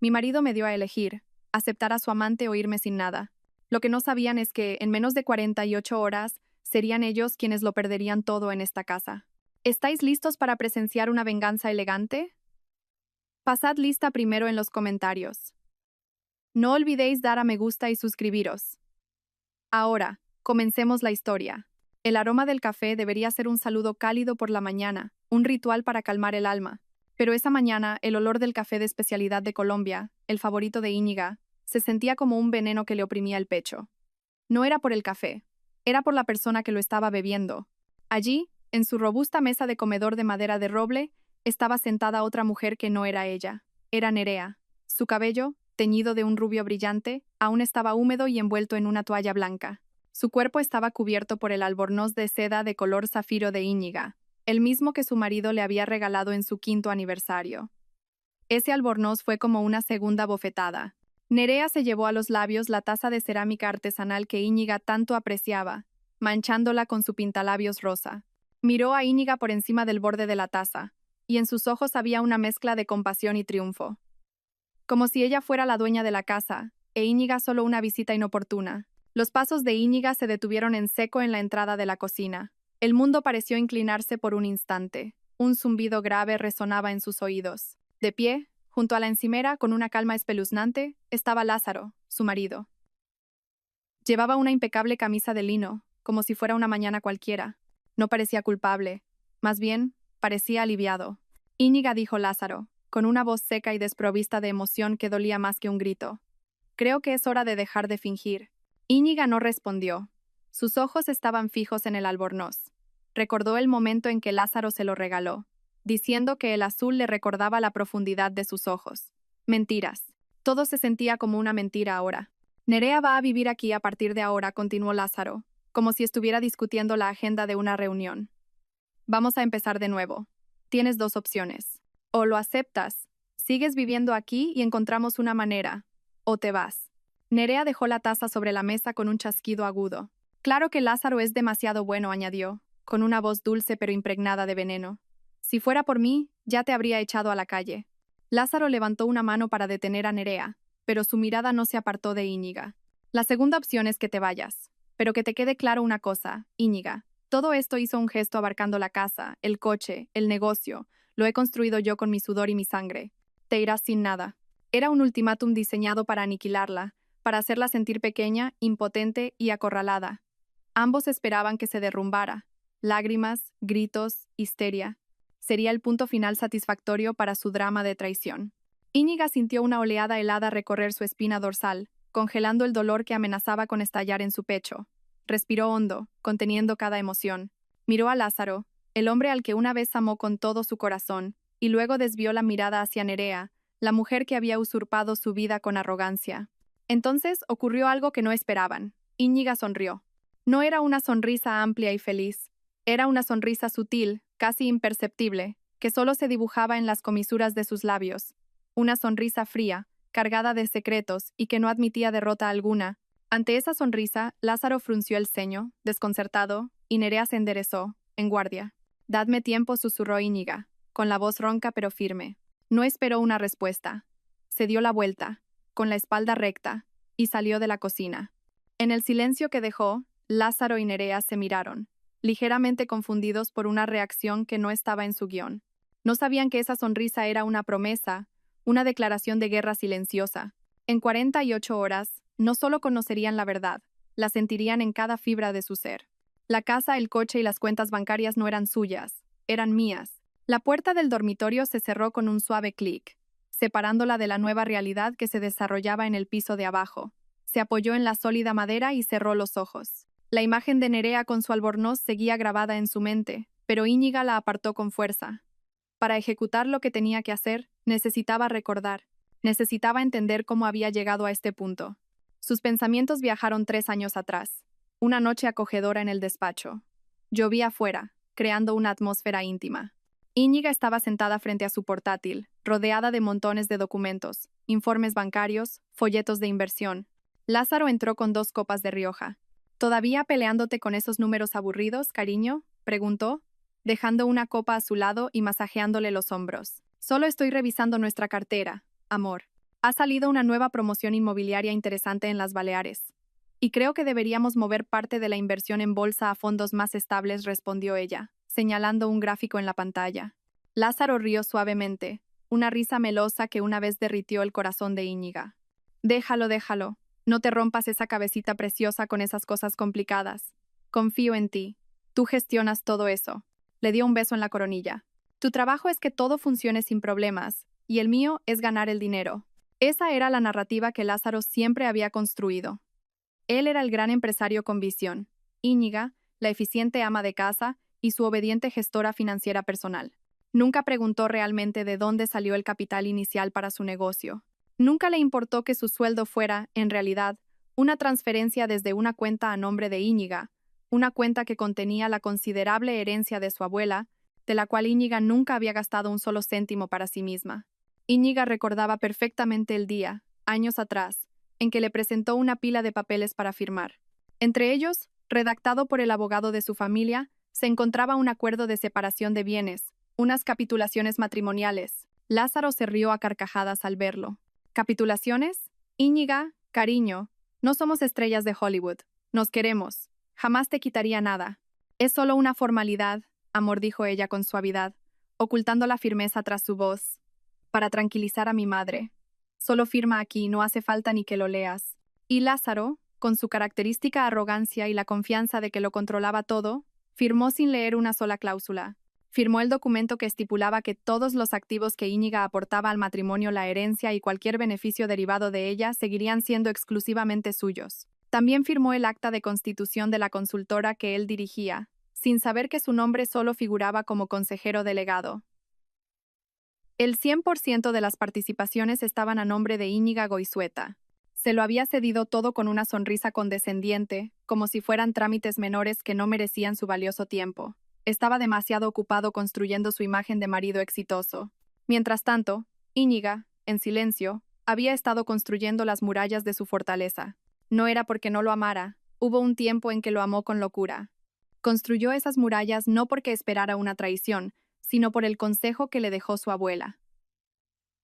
Mi marido me dio a elegir, aceptar a su amante o irme sin nada. Lo que no sabían es que, en menos de 48 horas, serían ellos quienes lo perderían todo en esta casa. ¿Estáis listos para presenciar una venganza elegante? Pasad lista primero en los comentarios. No olvidéis dar a me gusta y suscribiros. Ahora, comencemos la historia. El aroma del café debería ser un saludo cálido por la mañana, un ritual para calmar el alma. Pero esa mañana, el olor del café de especialidad de Colombia, el favorito de Íñiga, se sentía como un veneno que le oprimía el pecho. No era por el café, era por la persona que lo estaba bebiendo. Allí, en su robusta mesa de comedor de madera de roble, estaba sentada otra mujer que no era ella. Era Nerea. Su cabello, teñido de un rubio brillante, aún estaba húmedo y envuelto en una toalla blanca. Su cuerpo estaba cubierto por el albornoz de seda de color zafiro de Íñiga, el mismo que su marido le había regalado en su 5º aniversario. Ese albornoz fue como una segunda bofetada. Nerea se llevó a los labios la taza de cerámica artesanal que Íñiga tanto apreciaba, manchándola con su pintalabios rosa. Miró a Íñiga por encima del borde de la taza, y en sus ojos había una mezcla de compasión y triunfo. Como si ella fuera la dueña de la casa, e Íñiga solo una visita inoportuna. Los pasos de Íñiga se detuvieron en seco en la entrada de la cocina. El mundo pareció inclinarse por un instante. Un zumbido grave resonaba en sus oídos. De pie, junto a la encimera, con una calma espeluznante, estaba Lázaro, su marido. Llevaba una impecable camisa de lino, como si fuera una mañana cualquiera. No parecía culpable, más bien, parecía aliviado. Íñiga, dijo Lázaro, con una voz seca y desprovista de emoción que dolía más que un grito. Creo que es hora de dejar de fingir. Íñiga no respondió. Sus ojos estaban fijos en el albornoz. Recordó el momento en que Lázaro se lo regaló, diciendo que el azul le recordaba la profundidad de sus ojos. Mentiras. Todo se sentía como una mentira ahora. Nerea va a vivir aquí a partir de ahora, continuó Lázaro, como si estuviera discutiendo la agenda de una reunión. Vamos a empezar de nuevo. Tienes 2 opciones. O lo aceptas, sigues viviendo aquí y encontramos una manera, o te vas. Nerea dejó la taza sobre la mesa con un chasquido agudo. Claro que Lázaro es demasiado bueno, añadió, con una voz dulce pero impregnada de veneno. Si fuera por mí, ya te habría echado a la calle. Lázaro levantó una mano para detener a Nerea, pero su mirada no se apartó de Íñiga. La segunda opción es que te vayas. Pero que te quede claro una cosa, Íñiga. Todo esto hizo un gesto abarcando la casa, el coche, el negocio. Lo he construido yo con mi sudor y mi sangre. Te irás sin nada. Era un ultimátum diseñado para aniquilarla, para hacerla sentir pequeña, impotente y acorralada. Ambos esperaban que se derrumbara. Lágrimas, gritos, histeria. Sería el punto final satisfactorio para su drama de traición. Íñiga sintió una oleada helada recorrer su espina dorsal, congelando el dolor que amenazaba con estallar en su pecho. Respiró hondo, conteniendo cada emoción. Miró a Lázaro, el hombre al que una vez amó con todo su corazón, y luego desvió la mirada hacia Nerea, la mujer que había usurpado su vida con arrogancia. Entonces ocurrió algo que no esperaban. Íñiga sonrió. No era una sonrisa amplia y feliz. Era una sonrisa sutil, casi imperceptible, que solo se dibujaba en las comisuras de sus labios. Una sonrisa fría, cargada de secretos y que no admitía derrota alguna. Ante esa sonrisa, Lázaro frunció el ceño, desconcertado, y Nerea se enderezó, en guardia. «Dadme tiempo», susurró Íñiga, con la voz ronca pero firme. No esperó una respuesta. Se dio la vuelta, con la espalda recta, y salió de la cocina. En el silencio que dejó, Lázaro y Nerea se miraron, ligeramente confundidos por una reacción que no estaba en su guión. No sabían que esa sonrisa era una promesa, una declaración de guerra silenciosa. En 48 horas, no solo conocerían la verdad, la sentirían en cada fibra de su ser. La casa, el coche y las cuentas bancarias no eran suyas, eran mías. La puerta del dormitorio se cerró con un suave clic, separándola de la nueva realidad que se desarrollaba en el piso de abajo. Se apoyó en la sólida madera y cerró los ojos. La imagen de Nerea con su albornoz seguía grabada en su mente, pero Íñiga la apartó con fuerza. Para ejecutar lo que tenía que hacer, necesitaba recordar, necesitaba entender cómo había llegado a este punto. Sus pensamientos viajaron 3 años atrás. Una noche acogedora en el despacho. Llovía afuera, creando una atmósfera íntima. Íñiga estaba sentada frente a su portátil, rodeada de montones de documentos, informes bancarios, folletos de inversión. Lázaro entró con 2 copas de Rioja. ¿Todavía peleándote con esos números aburridos, cariño?, preguntó, dejando una copa a su lado y masajeándole los hombros. Solo estoy revisando nuestra cartera, amor. Ha salido una nueva promoción inmobiliaria interesante en las Baleares. Y creo que deberíamos mover parte de la inversión en bolsa a fondos más estables, respondió ella, señalando un gráfico en la pantalla. Lázaro rió suavemente, una risa melosa que una vez derritió el corazón de Íñiga. Déjalo, déjalo. No te rompas esa cabecita preciosa con esas cosas complicadas. Confío en ti. Tú gestionas todo eso. Le dio un beso en la coronilla. Tu trabajo es que todo funcione sin problemas, y el mío es ganar el dinero. Esa era la narrativa que Lázaro siempre había construido. Él era el gran empresario con visión, Íñiga, la eficiente ama de casa y su obediente gestora financiera personal. Nunca preguntó realmente de dónde salió el capital inicial para su negocio. Nunca le importó que su sueldo fuera, en realidad, una transferencia desde una cuenta a nombre de Íñiga, una cuenta que contenía la considerable herencia de su abuela, de la cual Íñiga nunca había gastado un solo céntimo para sí misma. Íñiga recordaba perfectamente el día, años atrás, en que le presentó una pila de papeles para firmar. Entre ellos, redactado por el abogado de su familia, se encontraba un acuerdo de separación de bienes, unas capitulaciones matrimoniales. Lázaro se rió a carcajadas al verlo. ¿Capitulaciones? Íñiga, cariño, no somos estrellas de Hollywood. Nos queremos. Jamás te quitaría nada. Es solo una formalidad, amor, dijo ella con suavidad, ocultando la firmeza tras su voz. Para tranquilizar a mi madre. Solo firma aquí, no hace falta ni que lo leas. Y Lázaro, con su característica arrogancia y la confianza de que lo controlaba todo, firmó sin leer una sola cláusula. Firmó el documento que estipulaba que todos los activos que Íñiga aportaba al matrimonio, la herencia y cualquier beneficio derivado de ella seguirían siendo exclusivamente suyos. También firmó el acta de constitución de la consultora que él dirigía, sin saber que su nombre solo figuraba como consejero delegado. El 100% de las participaciones estaban a nombre de Íñiga Goizueta. Se lo había cedido todo con una sonrisa condescendiente, como si fueran trámites menores que no merecían su valioso tiempo. Estaba demasiado ocupado construyendo su imagen de marido exitoso. Mientras tanto, Íñiga, en silencio, había estado construyendo las murallas de su fortaleza. No era porque no lo amara, hubo un tiempo en que lo amó con locura. Construyó esas murallas no porque esperara una traición, sino por el consejo que le dejó su abuela.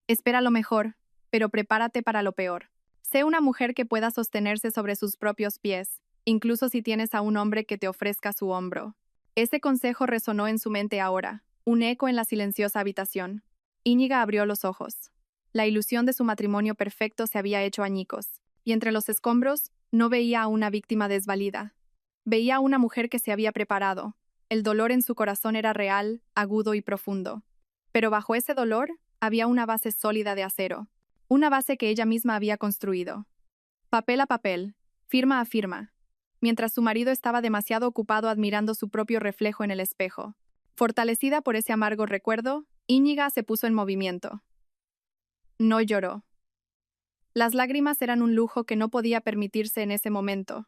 Espera lo mejor, pero prepárate para lo peor. Sé una mujer que pueda sostenerse sobre sus propios pies, incluso si tienes a un hombre que te ofrezca su hombro. Ese consejo resonó en su mente ahora, un eco en la silenciosa habitación. Íñiga abrió los ojos. La ilusión de su matrimonio perfecto se había hecho añicos, y entre los escombros no veía a una víctima desvalida. Veía a una mujer que se había preparado. El dolor en su corazón era real, agudo y profundo. Pero bajo ese dolor había una base sólida de acero, una base que ella misma había construido. Papel a papel, firma a firma, mientras su marido estaba demasiado ocupado admirando su propio reflejo en el espejo. Fortalecida por ese amargo recuerdo, Íñiga se puso en movimiento. No lloró. Las lágrimas eran un lujo que no podía permitirse en ese momento.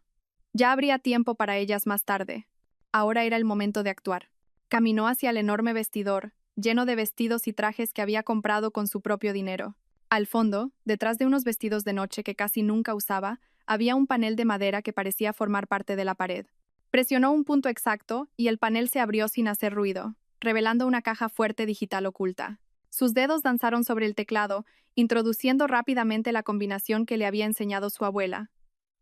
Ya habría tiempo para ellas más tarde. Ahora era el momento de actuar. Caminó hacia el enorme vestidor, lleno de vestidos y trajes que había comprado con su propio dinero. Al fondo, detrás de unos vestidos de noche que casi nunca usaba, había un panel de madera que parecía formar parte de la pared. Presionó un punto exacto y el panel se abrió sin hacer ruido, revelando una caja fuerte digital oculta. Sus dedos danzaron sobre el teclado, introduciendo rápidamente la combinación que le había enseñado su abuela.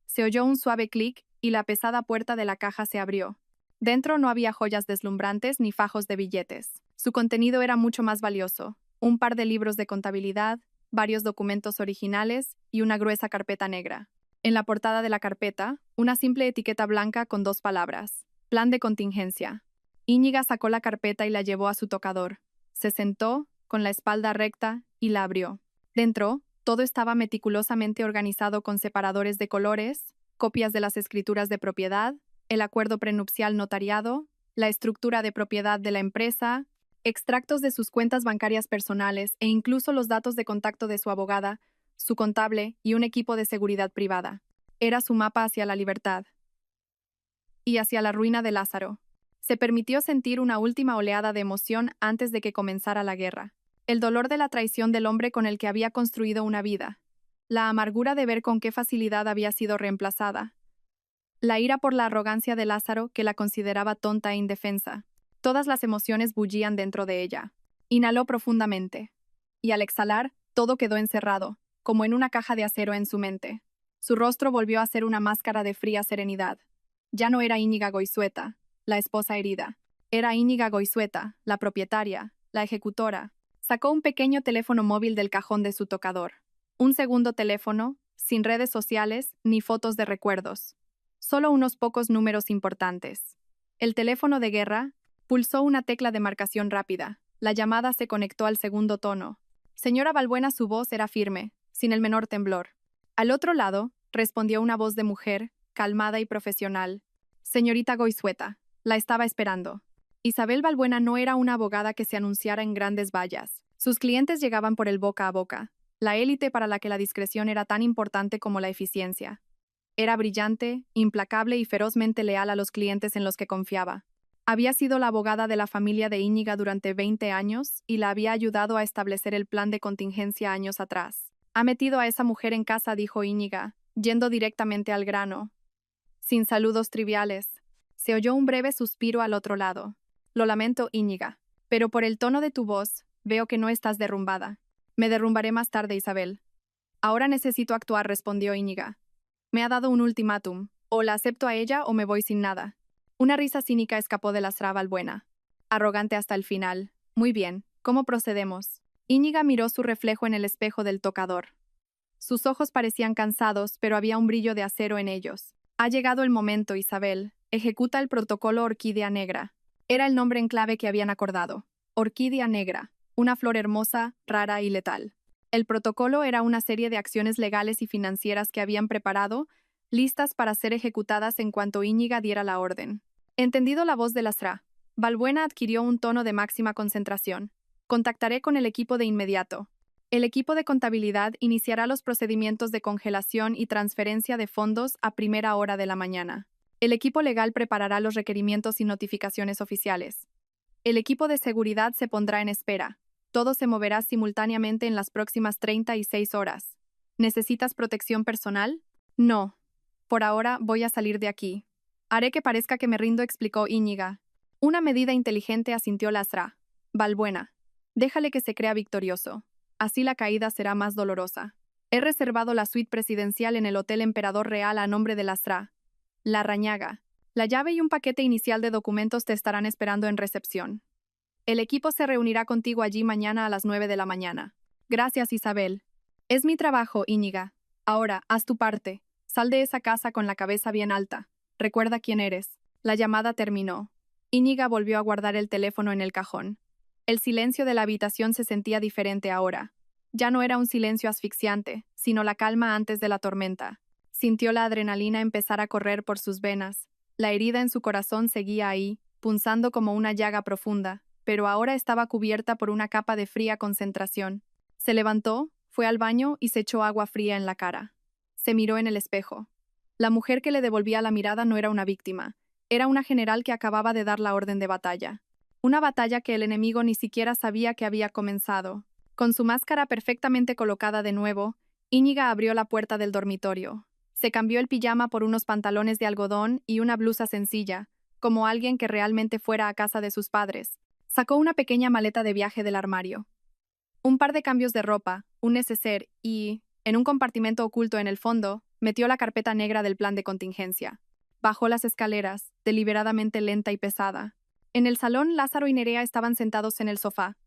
Se oyó un suave clic y la pesada puerta de la caja se abrió. Dentro no había joyas deslumbrantes ni fajos de billetes. Su contenido era mucho más valioso: un par de libros de contabilidad, varios documentos originales y una gruesa carpeta negra. En la portada de la carpeta, una simple etiqueta blanca con dos palabras: plan de contingencia. Íñiga sacó la carpeta y la llevó a su tocador. Se sentó, con la espalda recta, y la abrió. Dentro, todo estaba meticulosamente organizado con separadores de colores, copias de las escrituras de propiedad, el acuerdo prenupcial notariado, la estructura de propiedad de la empresa, extractos de sus cuentas bancarias personales e incluso los datos de contacto de su abogada, su contable y un equipo de seguridad privada. Era su mapa hacia la libertad y hacia la ruina de Lázaro. Se permitió sentir una última oleada de emoción antes de que comenzara la guerra. El dolor de la traición del hombre con el que había construido una vida. La amargura de ver con qué facilidad había sido reemplazada. La ira por la arrogancia de Lázaro, que la consideraba tonta e indefensa. Todas las emociones bullían dentro de ella. Inhaló profundamente. Y al exhalar, todo quedó encerrado, como en una caja de acero en su mente. Su rostro volvió a ser una máscara de fría serenidad. Ya no era Íñiga Goizueta, la esposa herida. Era Íñiga Goizueta, la propietaria, la ejecutora. Sacó un pequeño teléfono móvil del cajón de su tocador. Un segundo teléfono, sin redes sociales ni fotos de recuerdos. Solo unos pocos números importantes. El teléfono de guerra pulsó una tecla de marcación rápida. La llamada se conectó al segundo tono. Señora Balbuena, su voz era firme, sin el menor temblor. Al otro lado, respondió una voz de mujer, calmada y profesional. Señorita Goizueta, la estaba esperando. Isabel Balbuena no era una abogada que se anunciara en grandes vallas. Sus clientes llegaban por el boca a boca, la élite para la que la discreción era tan importante como la eficiencia. Era brillante, implacable y ferozmente leal a los clientes en los que confiaba. Había sido la abogada de la familia de Íñiga durante 20 años y la había ayudado a establecer el plan de contingencia años atrás. Ha metido a esa mujer en casa, dijo Íñiga, yendo directamente al grano. Sin saludos triviales. Se oyó un breve suspiro al otro lado. Lo lamento, Íñiga, pero por el tono de tu voz, veo que no estás derrumbada. Me derrumbaré más tarde, Isabel. Ahora necesito actuar, respondió Íñiga. Me ha dado un ultimátum. O la acepto a ella o me voy sin nada. Una risa cínica escapó de la Sra Balbuena. Arrogante hasta el final. Muy bien, ¿cómo procedemos? Íñiga miró su reflejo en el espejo del tocador. Sus ojos parecían cansados, pero había un brillo de acero en ellos. Ha llegado el momento, Isabel. Ejecuta el protocolo Orquídea Negra. Era el nombre en clave que habían acordado. Orquídea Negra, una flor hermosa, rara y letal. El protocolo era una serie de acciones legales y financieras que habían preparado, listas para ser ejecutadas en cuanto Íñiga diera la orden. Entendido la voz de la Sra. Balbuena adquirió un tono de máxima concentración. Contactaré con el equipo de inmediato. El equipo de contabilidad iniciará los procedimientos de congelación y transferencia de fondos a primera hora de la mañana. El equipo legal preparará los requerimientos y notificaciones oficiales. El equipo de seguridad se pondrá en espera. Todo se moverá simultáneamente en las próximas 36 horas. ¿Necesitas protección personal? No. Por ahora voy a salir de aquí. Haré que parezca que me rindo, explicó Íñiga. Una medida inteligente, asintió la Sra. Balbuena. Déjale que se crea victorioso. Así la caída será más dolorosa. He reservado la suite presidencial en el Hotel Emperador Real a nombre de la Sra. Larrañaga. La llave y un paquete inicial de documentos te estarán esperando en recepción. El equipo se reunirá contigo allí mañana a las 9 de la mañana. Gracias, Isabel. Es mi trabajo, Íñiga. Ahora, haz tu parte. Sal de esa casa con la cabeza bien alta. Recuerda quién eres. La llamada terminó. Íñiga volvió a guardar el teléfono en el cajón. El silencio de la habitación se sentía diferente ahora. Ya no era un silencio asfixiante, sino la calma antes de la tormenta. Sintió la adrenalina empezar a correr por sus venas. La herida en su corazón seguía ahí, punzando como una llaga profunda, pero ahora estaba cubierta por una capa de fría concentración. Se levantó, fue al baño y se echó agua fría en la cara. Se miró en el espejo. La mujer que le devolvía la mirada no era una víctima, era una general que acababa de dar la orden de batalla. Una batalla que el enemigo ni siquiera sabía que había comenzado. Con su máscara perfectamente colocada de nuevo, Íñiga abrió la puerta del dormitorio. Se cambió el pijama por unos pantalones de algodón y una blusa sencilla, como alguien que realmente fuera a casa de sus padres. Sacó una pequeña maleta de viaje del armario. Un par de cambios de ropa, un neceser y, en un compartimento oculto en el fondo, metió la carpeta negra del plan de contingencia. Bajó las escaleras, deliberadamente lenta y pesada. En el salón, Lázaro y Nerea estaban sentados en el sofá.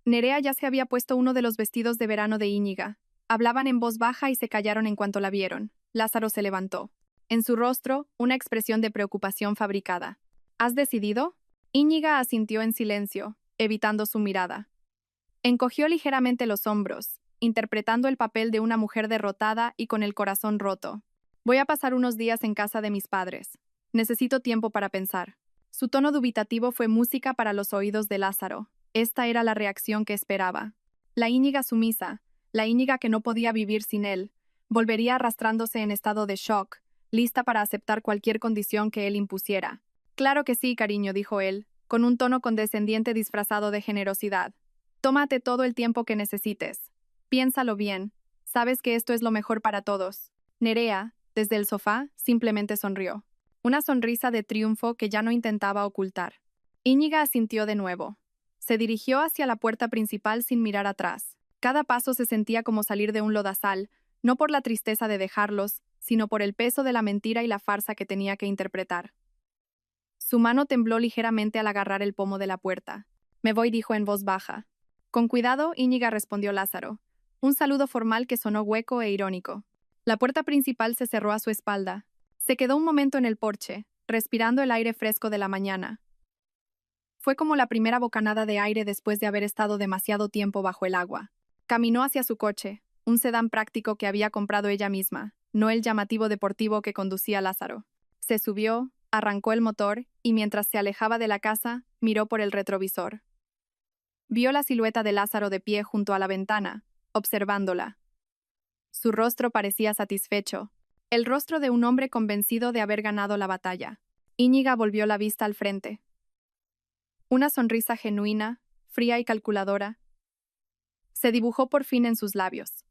Nerea ya se había puesto uno de los vestidos de verano de Íñiga. Hablaban en voz baja y se callaron en cuanto la vieron. Lázaro se levantó. En su rostro, una expresión de preocupación fabricada. ¿Has decidido? Íñiga asintió en silencio, evitando su mirada. Encogió ligeramente los hombros, interpretando el papel de una mujer derrotada y con el corazón roto. Voy a pasar unos días en casa de mis padres. Necesito tiempo para pensar. Su tono dubitativo fue música para los oídos de Lázaro. Esta era la reacción que esperaba. La Íñiga sumisa, la Íñiga que no podía vivir sin él, volvería arrastrándose en estado de shock, lista para aceptar cualquier condición que él impusiera. Claro que sí, cariño, dijo él, con un tono condescendiente disfrazado de generosidad. Tómate todo el tiempo que necesites. Piénsalo bien. Sabes que esto es lo mejor para todos. Nerea, desde el sofá, simplemente sonrió. Una sonrisa de triunfo que ya no intentaba ocultar. Íñiga asintió de nuevo. Se dirigió hacia la puerta principal sin mirar atrás. Cada paso se sentía como salir de un lodazal, no por la tristeza de dejarlos, sino por el peso de la mentira y la farsa que tenía que interpretar. Su mano tembló ligeramente al agarrar el pomo de la puerta. Me voy, dijo en voz baja. Con cuidado, Íñiga, respondió Lázaro. Un saludo formal que sonó hueco e irónico. La puerta principal se cerró a su espalda. Se quedó un momento en el porche, respirando el aire fresco de la mañana. Fue como la primera bocanada de aire después de haber estado demasiado tiempo bajo el agua. Caminó hacia su coche, un sedán práctico que había comprado ella misma, no el llamativo deportivo que conducía Lázaro. Se subió, arrancó el motor y mientras se alejaba de la casa, miró por el retrovisor. Vio la silueta de Lázaro de pie junto a la ventana, observándola. Su rostro parecía satisfecho, el rostro de un hombre convencido de haber ganado la batalla. Íñiga volvió la vista al frente. Una sonrisa genuina, fría y calculadora, se dibujó por fin en sus labios.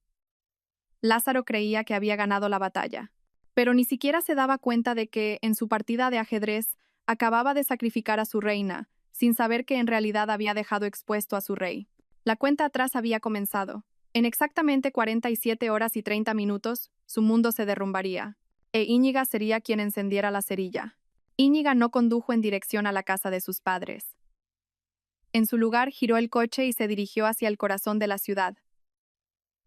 Lázaro creía que había ganado la batalla, pero ni siquiera se daba cuenta de que, en su partida de ajedrez, acababa de sacrificar a su reina, sin saber que en realidad había dejado expuesto a su rey. La cuenta atrás había comenzado. En exactamente 47 horas y 30 minutos, su mundo se derrumbaría, e Íñiga sería quien encendiera la cerilla. Íñiga no condujo en dirección a la casa de sus padres. En su lugar giró el coche y se dirigió hacia el corazón de la ciudad,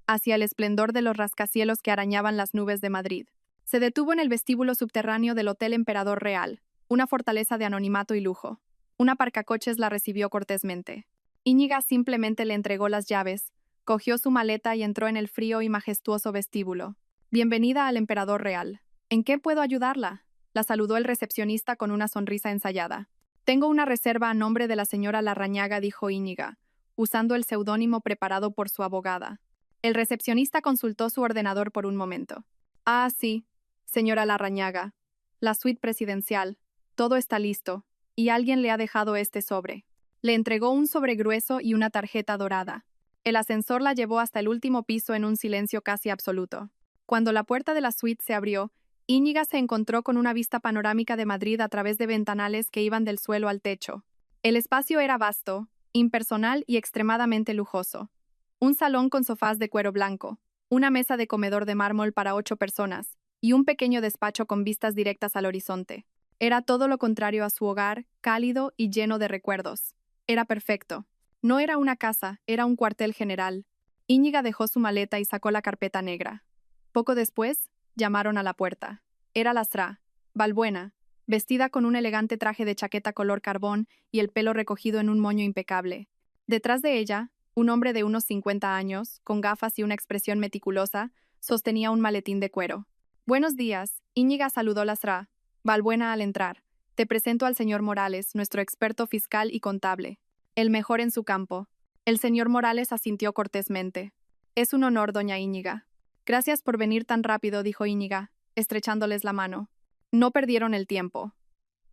hacia el esplendor de los rascacielos que arañaban las nubes de Madrid. Se detuvo en el vestíbulo subterráneo del Hotel Emperador Real, una fortaleza de anonimato y lujo. Un aparcacoches la recibió cortésmente. Íñiga simplemente le entregó las llaves, cogió su maleta y entró en el frío y majestuoso vestíbulo. Bienvenida al Emperador Real. ¿En qué puedo ayudarla? La saludó el recepcionista con una sonrisa ensayada. Tengo una reserva a nombre de la señora Larrañaga, dijo Íñiga, usando el seudónimo preparado por su abogada. El recepcionista consultó su ordenador por un momento. Ah, sí, señora Larrañaga. La suite presidencial. Todo está listo, y alguien le ha dejado este sobre. Le entregó un sobre grueso y una tarjeta dorada. El ascensor la llevó hasta el último piso en un silencio casi absoluto. Cuando la puerta de la suite se abrió, Íñiga se encontró con una vista panorámica de Madrid a través de ventanales que iban del suelo al techo. El espacio era vasto, impersonal y extremadamente lujoso. Un salón con sofás de cuero blanco, una mesa de comedor de mármol para 8 personas, y un pequeño despacho con vistas directas al horizonte. Era todo lo contrario a su hogar, cálido y lleno de recuerdos. Era perfecto. No era una casa, era un cuartel general. Íñiga dejó su maleta y sacó la carpeta negra. Poco después, llamaron a la puerta. Era Lasra, Balbuena, vestida con un elegante traje de chaqueta color carbón y el pelo recogido en un moño impecable. Detrás de ella, un hombre de unos 50 años, con gafas y una expresión meticulosa, sostenía un maletín de cuero. Buenos días, Íñiga saludó Lasra, Balbuena al entrar. Te presento al señor Morales, nuestro experto fiscal y contable. El mejor en su campo. El señor Morales asintió cortésmente. Es un honor, doña Íñiga. Gracias por venir tan rápido, dijo Íñiga, estrechándoles la mano. No perdieron el tiempo.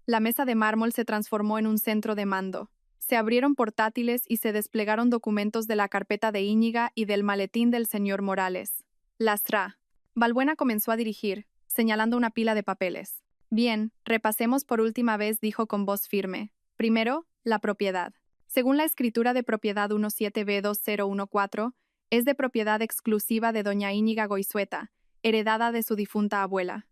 La mesa de mármol se transformó en un centro de mando. Se abrieron portátiles y se desplegaron documentos de la carpeta de Íñiga y del maletín del señor Morales. Lastra. Balbuena comenzó a dirigir, señalando una pila de papeles. Bien, repasemos por última vez, dijo con voz firme. Primero, la propiedad. Según la escritura de propiedad 17B2014, es de propiedad exclusiva de doña Íñiga Goizueta, heredada de su difunta abuela.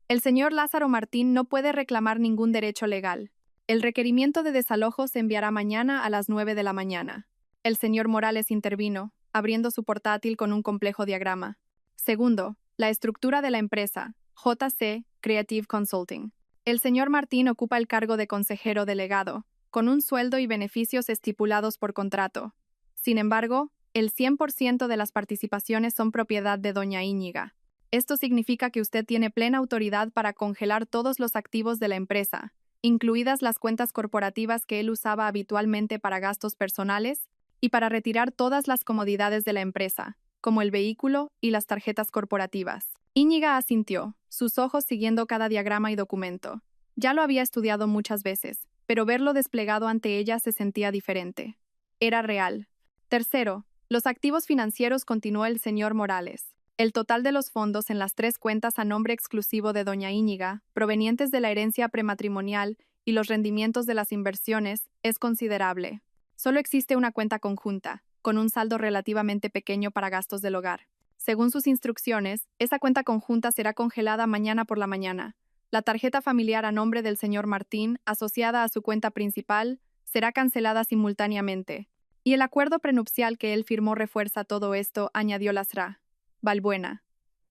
El señor Lázaro Martín no puede reclamar ningún derecho legal. El requerimiento de desalojo se enviará mañana a las 9 de la mañana. El señor Morales intervino, abriendo su portátil con un complejo diagrama. Segundo, la estructura de la empresa, JC Creative Consulting. El señor Martín ocupa el cargo de consejero delegado, con un sueldo y beneficios estipulados por contrato. Sin embargo, el 100% de las participaciones son propiedad de doña Íñiga. Esto significa que usted tiene plena autoridad para congelar todos los activos de la empresa, incluidas las cuentas corporativas que él usaba habitualmente para gastos personales, y para retirar todas las comodidades de la empresa, como el vehículo y las tarjetas corporativas. Íñiga asintió, sus ojos siguiendo cada diagrama y documento. Ya lo había estudiado muchas veces, pero verlo desplegado ante ella se sentía diferente. Era real. Tercero, los activos financieros, continuó el señor Morales. El total de los fondos en las 3 cuentas a nombre exclusivo de doña Íñiga, provenientes de la herencia prematrimonial y los rendimientos de las inversiones, es considerable. Solo existe una cuenta conjunta, con un saldo relativamente pequeño para gastos del hogar. Según sus instrucciones, esa cuenta conjunta será congelada mañana por la mañana. La tarjeta familiar a nombre del señor Martín, asociada a su cuenta principal, será cancelada simultáneamente. Y el acuerdo prenupcial que él firmó refuerza todo esto, añadió Lasra. Balbuena.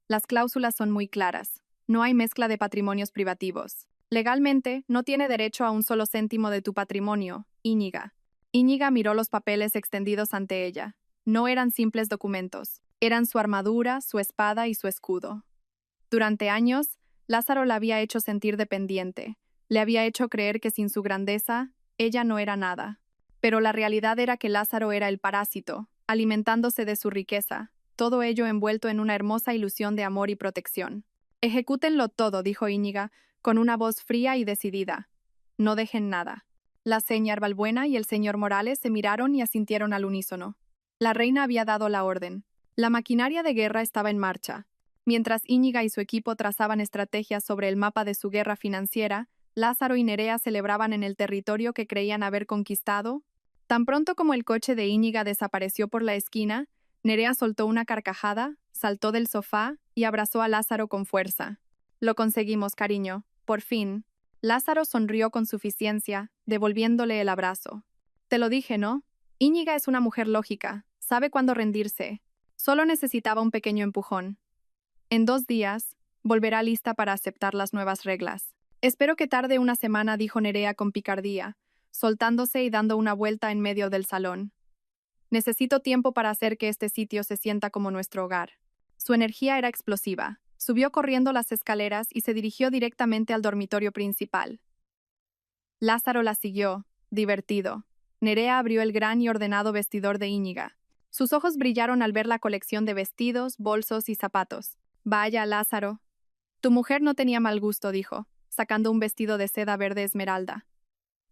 Las cláusulas son muy claras. No hay mezcla de patrimonios privativos. Legalmente, no tiene derecho a un solo céntimo de tu patrimonio, Íñiga. Íñiga miró los papeles extendidos ante ella. No eran simples documentos. Eran su armadura, su espada y su escudo. Durante años, Lázaro la había hecho sentir dependiente. Le había hecho creer que sin su grandeza, ella no era nada. Pero la realidad era que Lázaro era el parásito, alimentándose de su riqueza, todo ello envuelto en una hermosa ilusión de amor y protección. Ejecútenlo todo, dijo Íñiga, con una voz fría y decidida. No dejen nada. La señora Balbuena y el señor Morales se miraron y asintieron al unísono. La reina había dado la orden. La maquinaria de guerra estaba en marcha. Mientras Íñiga y su equipo trazaban estrategias sobre el mapa de su guerra financiera, Lázaro y Nerea celebraban en el territorio que creían haber conquistado. Tan pronto como el coche de Íñiga desapareció por la esquina, Nerea soltó una carcajada, saltó del sofá y abrazó a Lázaro con fuerza. Lo conseguimos, cariño. Por fin. Lázaro sonrió con suficiencia, devolviéndole el abrazo. Te lo dije, ¿no? Íñiga es una mujer lógica, sabe cuándo rendirse. Solo necesitaba un pequeño empujón. En 2 días, volverá lista para aceptar las nuevas reglas. Espero que tarde una semana, dijo Nerea con picardía, soltándose y dando una vuelta en medio del salón. Necesito tiempo para hacer que este sitio se sienta como nuestro hogar. Su energía era explosiva. Subió corriendo las escaleras y se dirigió directamente al dormitorio principal. Lázaro la siguió, divertido. Nerea abrió el gran y ordenado vestidor de Íñiga. Sus ojos brillaron al ver la colección de vestidos, bolsos y zapatos. Vaya, Lázaro. Tu mujer no tenía mal gusto, dijo, sacando un vestido de seda verde esmeralda.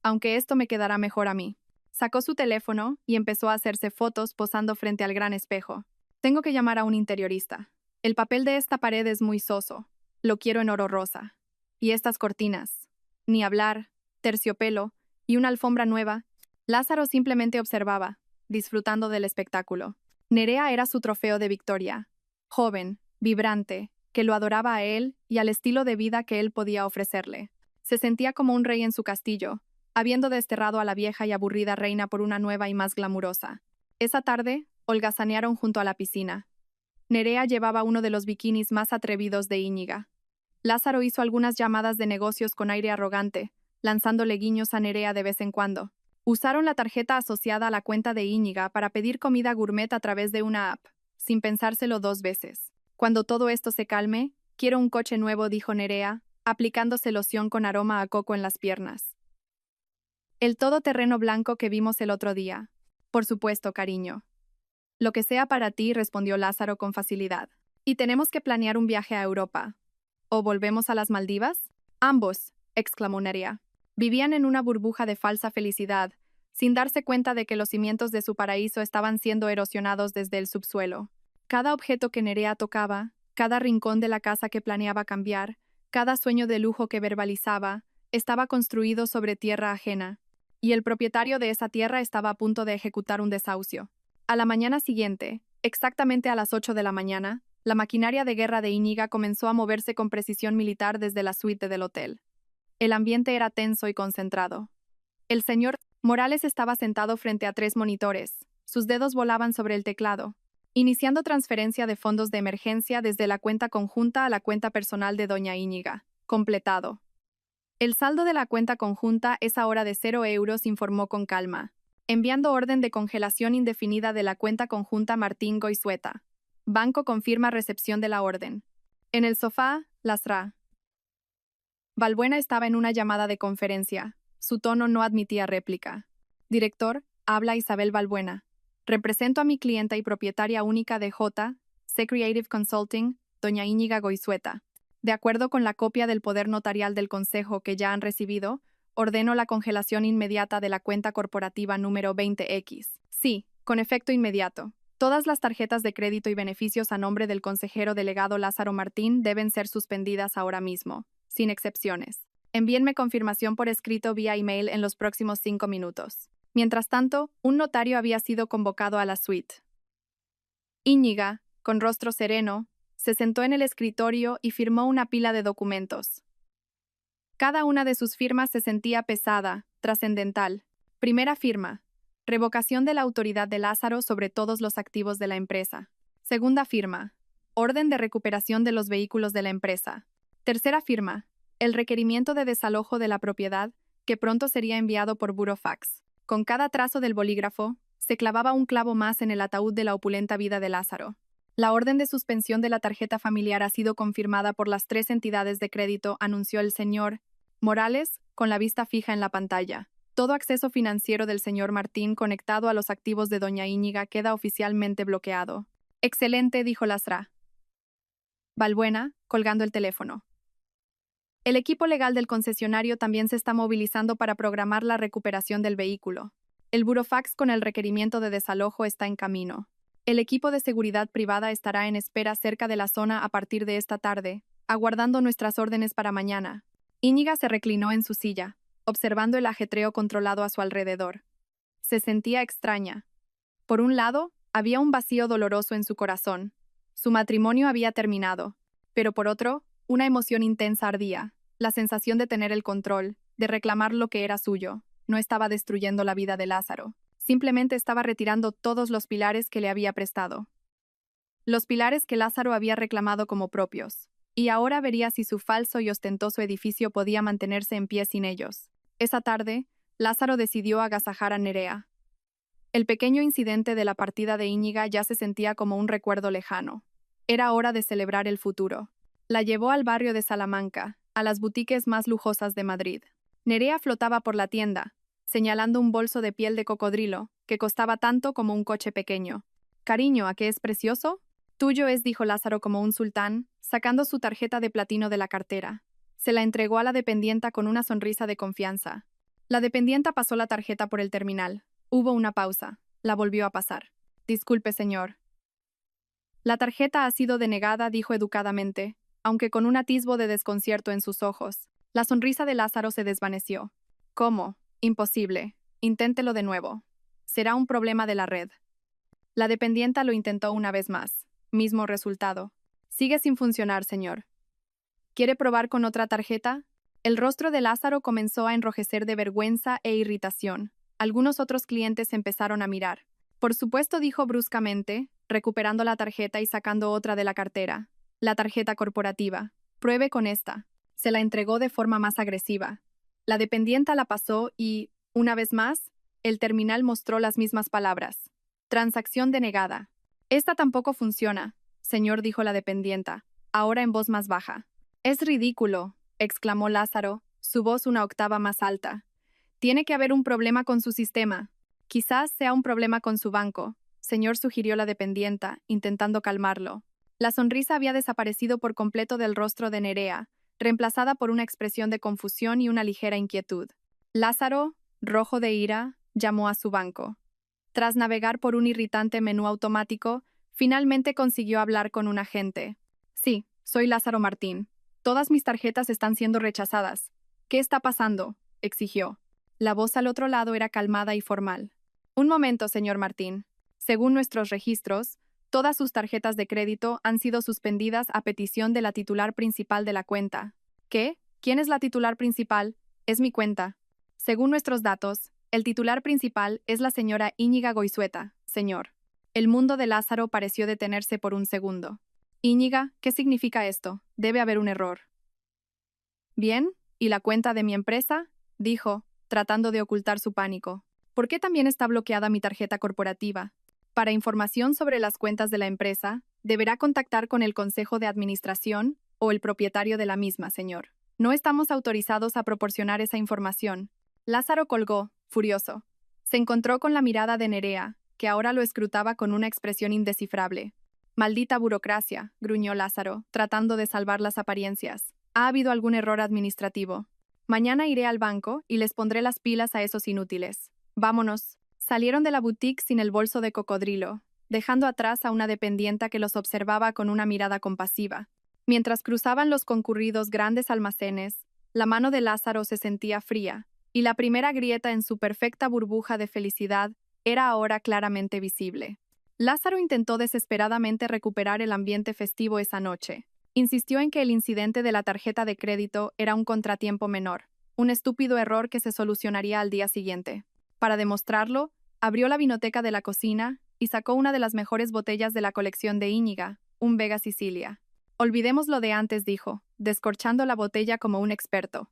Aunque esto me quedará mejor a mí. Sacó su teléfono y empezó a hacerse fotos posando frente al gran espejo. Tengo que llamar a un interiorista. El papel de esta pared es muy soso. Lo quiero en oro rosa. Y estas cortinas. Ni hablar, terciopelo y una alfombra nueva. Lázaro simplemente observaba, disfrutando del espectáculo. Nerea era su trofeo de victoria. Joven, vibrante, que lo adoraba a él y al estilo de vida que él podía ofrecerle. Se sentía como un rey en su castillo, habiendo desterrado a la vieja y aburrida reina por una nueva y más glamurosa. Esa tarde, holgazanearon junto a la piscina. Nerea llevaba uno de los bikinis más atrevidos de Íñiga. Lázaro hizo algunas llamadas de negocios con aire arrogante, lanzándole guiños a Nerea de vez en cuando. Usaron la tarjeta asociada a la cuenta de Íñiga para pedir comida gourmet a través de una app, sin pensárselo 2 veces. Cuando todo esto se calme, quiero un coche nuevo, dijo Nerea, aplicándose loción con aroma a coco en las piernas. El todoterreno blanco que vimos el otro día. Por supuesto, cariño. Lo que sea para ti, respondió Lázaro con facilidad. Y tenemos que planear un viaje a Europa. ¿O volvemos a las Maldivas? Ambos, exclamó Nerea. Vivían en una burbuja de falsa felicidad, sin darse cuenta de que los cimientos de su paraíso estaban siendo erosionados desde el subsuelo. Cada objeto que Nerea tocaba, cada rincón de la casa que planeaba cambiar, cada sueño de lujo que verbalizaba, estaba construido sobre tierra ajena, y el propietario de esa tierra estaba a punto de ejecutar un desahucio. A la mañana siguiente, exactamente a las 8 de la mañana, la maquinaria de guerra de Íñiga comenzó a moverse con precisión militar desde la suite del hotel. El ambiente era tenso y concentrado. El señor Morales estaba sentado frente a 3 monitores. Sus dedos volaban sobre el teclado, iniciando transferencia de fondos de emergencia desde la cuenta conjunta a la cuenta personal de doña Íñiga. Completado. El saldo de la cuenta conjunta es ahora de 0 euros, informó con calma, enviando orden de congelación indefinida de la cuenta conjunta Martín Goizueta. Banco confirma recepción de la orden. En el sofá, Lasra. Balbuena estaba en una llamada de conferencia. Su tono no admitía réplica. Director, habla Isabel Balbuena. Represento a mi clienta y propietaria única de C Creative Consulting, doña Íñiga Goizueta. De acuerdo con la copia del poder notarial del Consejo que ya han recibido, ordeno la congelación inmediata de la cuenta corporativa número 20X. Sí, con efecto inmediato. Todas las tarjetas de crédito y beneficios a nombre del consejero delegado Lázaro Martín deben ser suspendidas ahora mismo, sin excepciones. Envíenme confirmación por escrito vía email en los próximos 5 minutos. Mientras tanto, un notario había sido convocado a la suite. Íñiga, con rostro sereno, se sentó en el escritorio y firmó una pila de documentos. Cada una de sus firmas se sentía pesada, trascendental. Primera firma: revocación de la autoridad de Lázaro sobre todos los activos de la empresa. Segunda firma: orden de recuperación de los vehículos de la empresa. Tercera firma: el requerimiento de desalojo de la propiedad, que pronto sería enviado por burofax. Con cada trazo del bolígrafo, se clavaba un clavo más en el ataúd de la opulenta vida de Lázaro. La orden de suspensión de la tarjeta familiar ha sido confirmada por las 3 entidades de crédito, anunció el señor Morales, con la vista fija en la pantalla. Todo acceso financiero del señor Martín conectado a los activos de doña Íñiga queda oficialmente bloqueado. Excelente, dijo Lastra Balbuena, colgando el teléfono. El equipo legal del concesionario también se está movilizando para programar la recuperación del vehículo. El burofax con el requerimiento de desalojo está en camino. El equipo de seguridad privada estará en espera cerca de la zona a partir de esta tarde, aguardando nuestras órdenes para mañana. Íñiga se reclinó en su silla, observando el ajetreo controlado a su alrededor. Se sentía extraña. Por un lado, había un vacío doloroso en su corazón. Su matrimonio había terminado. Pero por otro, una emoción intensa ardía. La sensación de tener el control, de reclamar lo que era suyo. No estaba destruyendo la vida de Lázaro. Simplemente estaba retirando todos los pilares que le había prestado. Los pilares que Lázaro había reclamado como propios. Y ahora vería si su falso y ostentoso edificio podía mantenerse en pie sin ellos. Esa tarde, Lázaro decidió agasajar a Nerea. El pequeño incidente de la partida de Íñiga ya se sentía como un recuerdo lejano. Era hora de celebrar el futuro. La llevó al barrio de Salamanca, a las boutiques más lujosas de Madrid. Nerea flotaba por la tienda, señalando un bolso de piel de cocodrilo, que costaba tanto como un coche pequeño. «Cariño, ¿a qué es precioso?» «Tuyo es», dijo Lázaro como un sultán, sacando su tarjeta de platino de la cartera. Se la entregó a la dependienta con una sonrisa de confianza. La dependienta pasó la tarjeta por el terminal. Hubo una pausa. La volvió a pasar. «Disculpe, señor». «La tarjeta ha sido denegada», dijo educadamente, aunque con un atisbo de desconcierto en sus ojos. La sonrisa de Lázaro se desvaneció. «¿Cómo? Imposible. Inténtelo de nuevo. Será un problema de la red». La dependienta lo intentó una vez más. Mismo resultado. «Sigue sin funcionar, señor». «¿Quiere probar con otra tarjeta?» El rostro de Lázaro comenzó a enrojecer de vergüenza e irritación. Algunos otros clientes empezaron a mirar. «Por supuesto», dijo bruscamente, recuperando la tarjeta y sacando otra de la cartera. «La tarjeta corporativa. Pruebe con esta». Se la entregó de forma más agresiva. La dependienta la pasó y, una vez más, el terminal mostró las mismas palabras. «Transacción denegada». «Esta tampoco funciona», señor, dijo la dependienta, ahora en voz más baja. «Es ridículo», exclamó Lázaro, su voz una octava más alta. «Tiene que haber un problema con su sistema. Quizás sea un problema con su banco», señor, sugirió la dependienta, intentando calmarlo. La sonrisa había desaparecido por completo del rostro de Nerea, reemplazada por una expresión de confusión y una ligera inquietud. Lázaro, rojo de ira, llamó a su banco. Tras navegar por un irritante menú automático, finalmente consiguió hablar con un agente. «Sí, soy Lázaro Martín. Todas mis tarjetas están siendo rechazadas. ¿Qué está pasando?», exigió. La voz al otro lado era calmada y formal. «Un momento, señor Martín. Según nuestros registros, todas sus tarjetas de crédito han sido suspendidas a petición de la titular principal de la cuenta». «¿Qué? ¿Quién es la titular principal?» «Es mi cuenta». «Según nuestros datos, el titular principal es la señora Íñiga Goizueta, señor». El mundo de Lázaro pareció detenerse por un segundo. «Íñiga, ¿qué significa esto? Debe haber un error». «Bien, ¿y la cuenta de mi empresa?», dijo, tratando de ocultar su pánico. «¿Por qué también está bloqueada mi tarjeta corporativa?» «Para información sobre las cuentas de la empresa, deberá contactar con el Consejo de Administración o el propietario de la misma, señor. No estamos autorizados a proporcionar esa información». Lázaro colgó, furioso. Se encontró con la mirada de Nerea, que ahora lo escrutaba con una expresión indescifrable. «Maldita burocracia», gruñó Lázaro, tratando de salvar las apariencias. «Ha habido algún error administrativo. Mañana iré al banco y les pondré las pilas a esos inútiles. Vámonos». Salieron de la boutique sin el bolso de cocodrilo, dejando atrás a una dependienta que los observaba con una mirada compasiva. Mientras cruzaban los concurridos grandes almacenes, la mano de Lázaro se sentía fría, y la primera grieta en su perfecta burbuja de felicidad era ahora claramente visible. Lázaro intentó desesperadamente recuperar el ambiente festivo esa noche. Insistió en que el incidente de la tarjeta de crédito era un contratiempo menor, un estúpido error que se solucionaría al día siguiente. Para demostrarlo, abrió la vinoteca de la cocina y sacó una de las mejores botellas de la colección de Íñiga, un Vega Sicilia. Olvidemos lo de antes, dijo, descorchando la botella como un experto.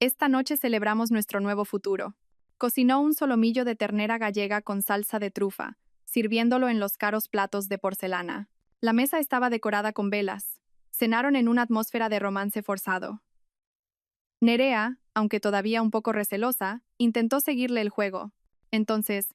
Esta noche celebramos nuestro nuevo futuro. Cocinó un solomillo de ternera gallega con salsa de trufa, sirviéndolo en los caros platos de porcelana. La mesa estaba decorada con velas. Cenaron en una atmósfera de romance forzado. Nerea, aunque todavía un poco recelosa, intentó seguirle el juego. Entonces,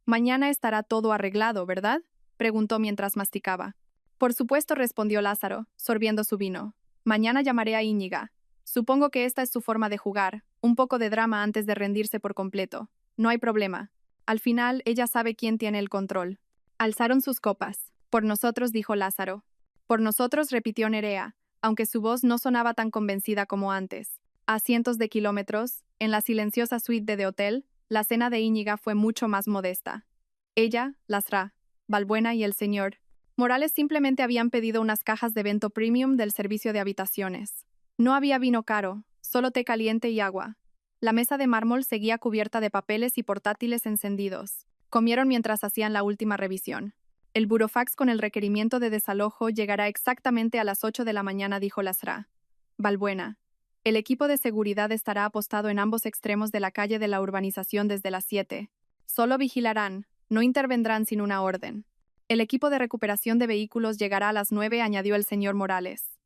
«Mañana estará todo arreglado, ¿verdad?», preguntó mientras masticaba. «Por supuesto», respondió Lázaro, sorbiendo su vino. «Mañana llamaré a Íñiga. Supongo que esta es su forma de jugar, un poco de drama antes de rendirse por completo. No hay problema. Al final, ella sabe quién tiene el control». Alzaron sus copas. «Por nosotros», dijo Lázaro. «Por nosotros», repitió Nerea, aunque su voz no sonaba tan convencida como antes. A cientos de kilómetros, en la silenciosa suite de hotel, la cena de Íñiga fue mucho más modesta. Ella, Lasra, Balbuena y el señor Morales simplemente habían pedido unas cajas de bento premium del servicio de habitaciones. No había vino caro, solo té caliente y agua. La mesa de mármol seguía cubierta de papeles y portátiles encendidos. Comieron mientras hacían la última revisión. «El burofax con el requerimiento de desalojo llegará exactamente a las 8 de la mañana», dijo Lasra. Balbuena. «El equipo de seguridad estará apostado en ambos extremos de la calle de la urbanización desde las 7. Solo vigilarán, no intervendrán sin una orden. El equipo de recuperación de vehículos llegará a las 9», añadió el señor Morales.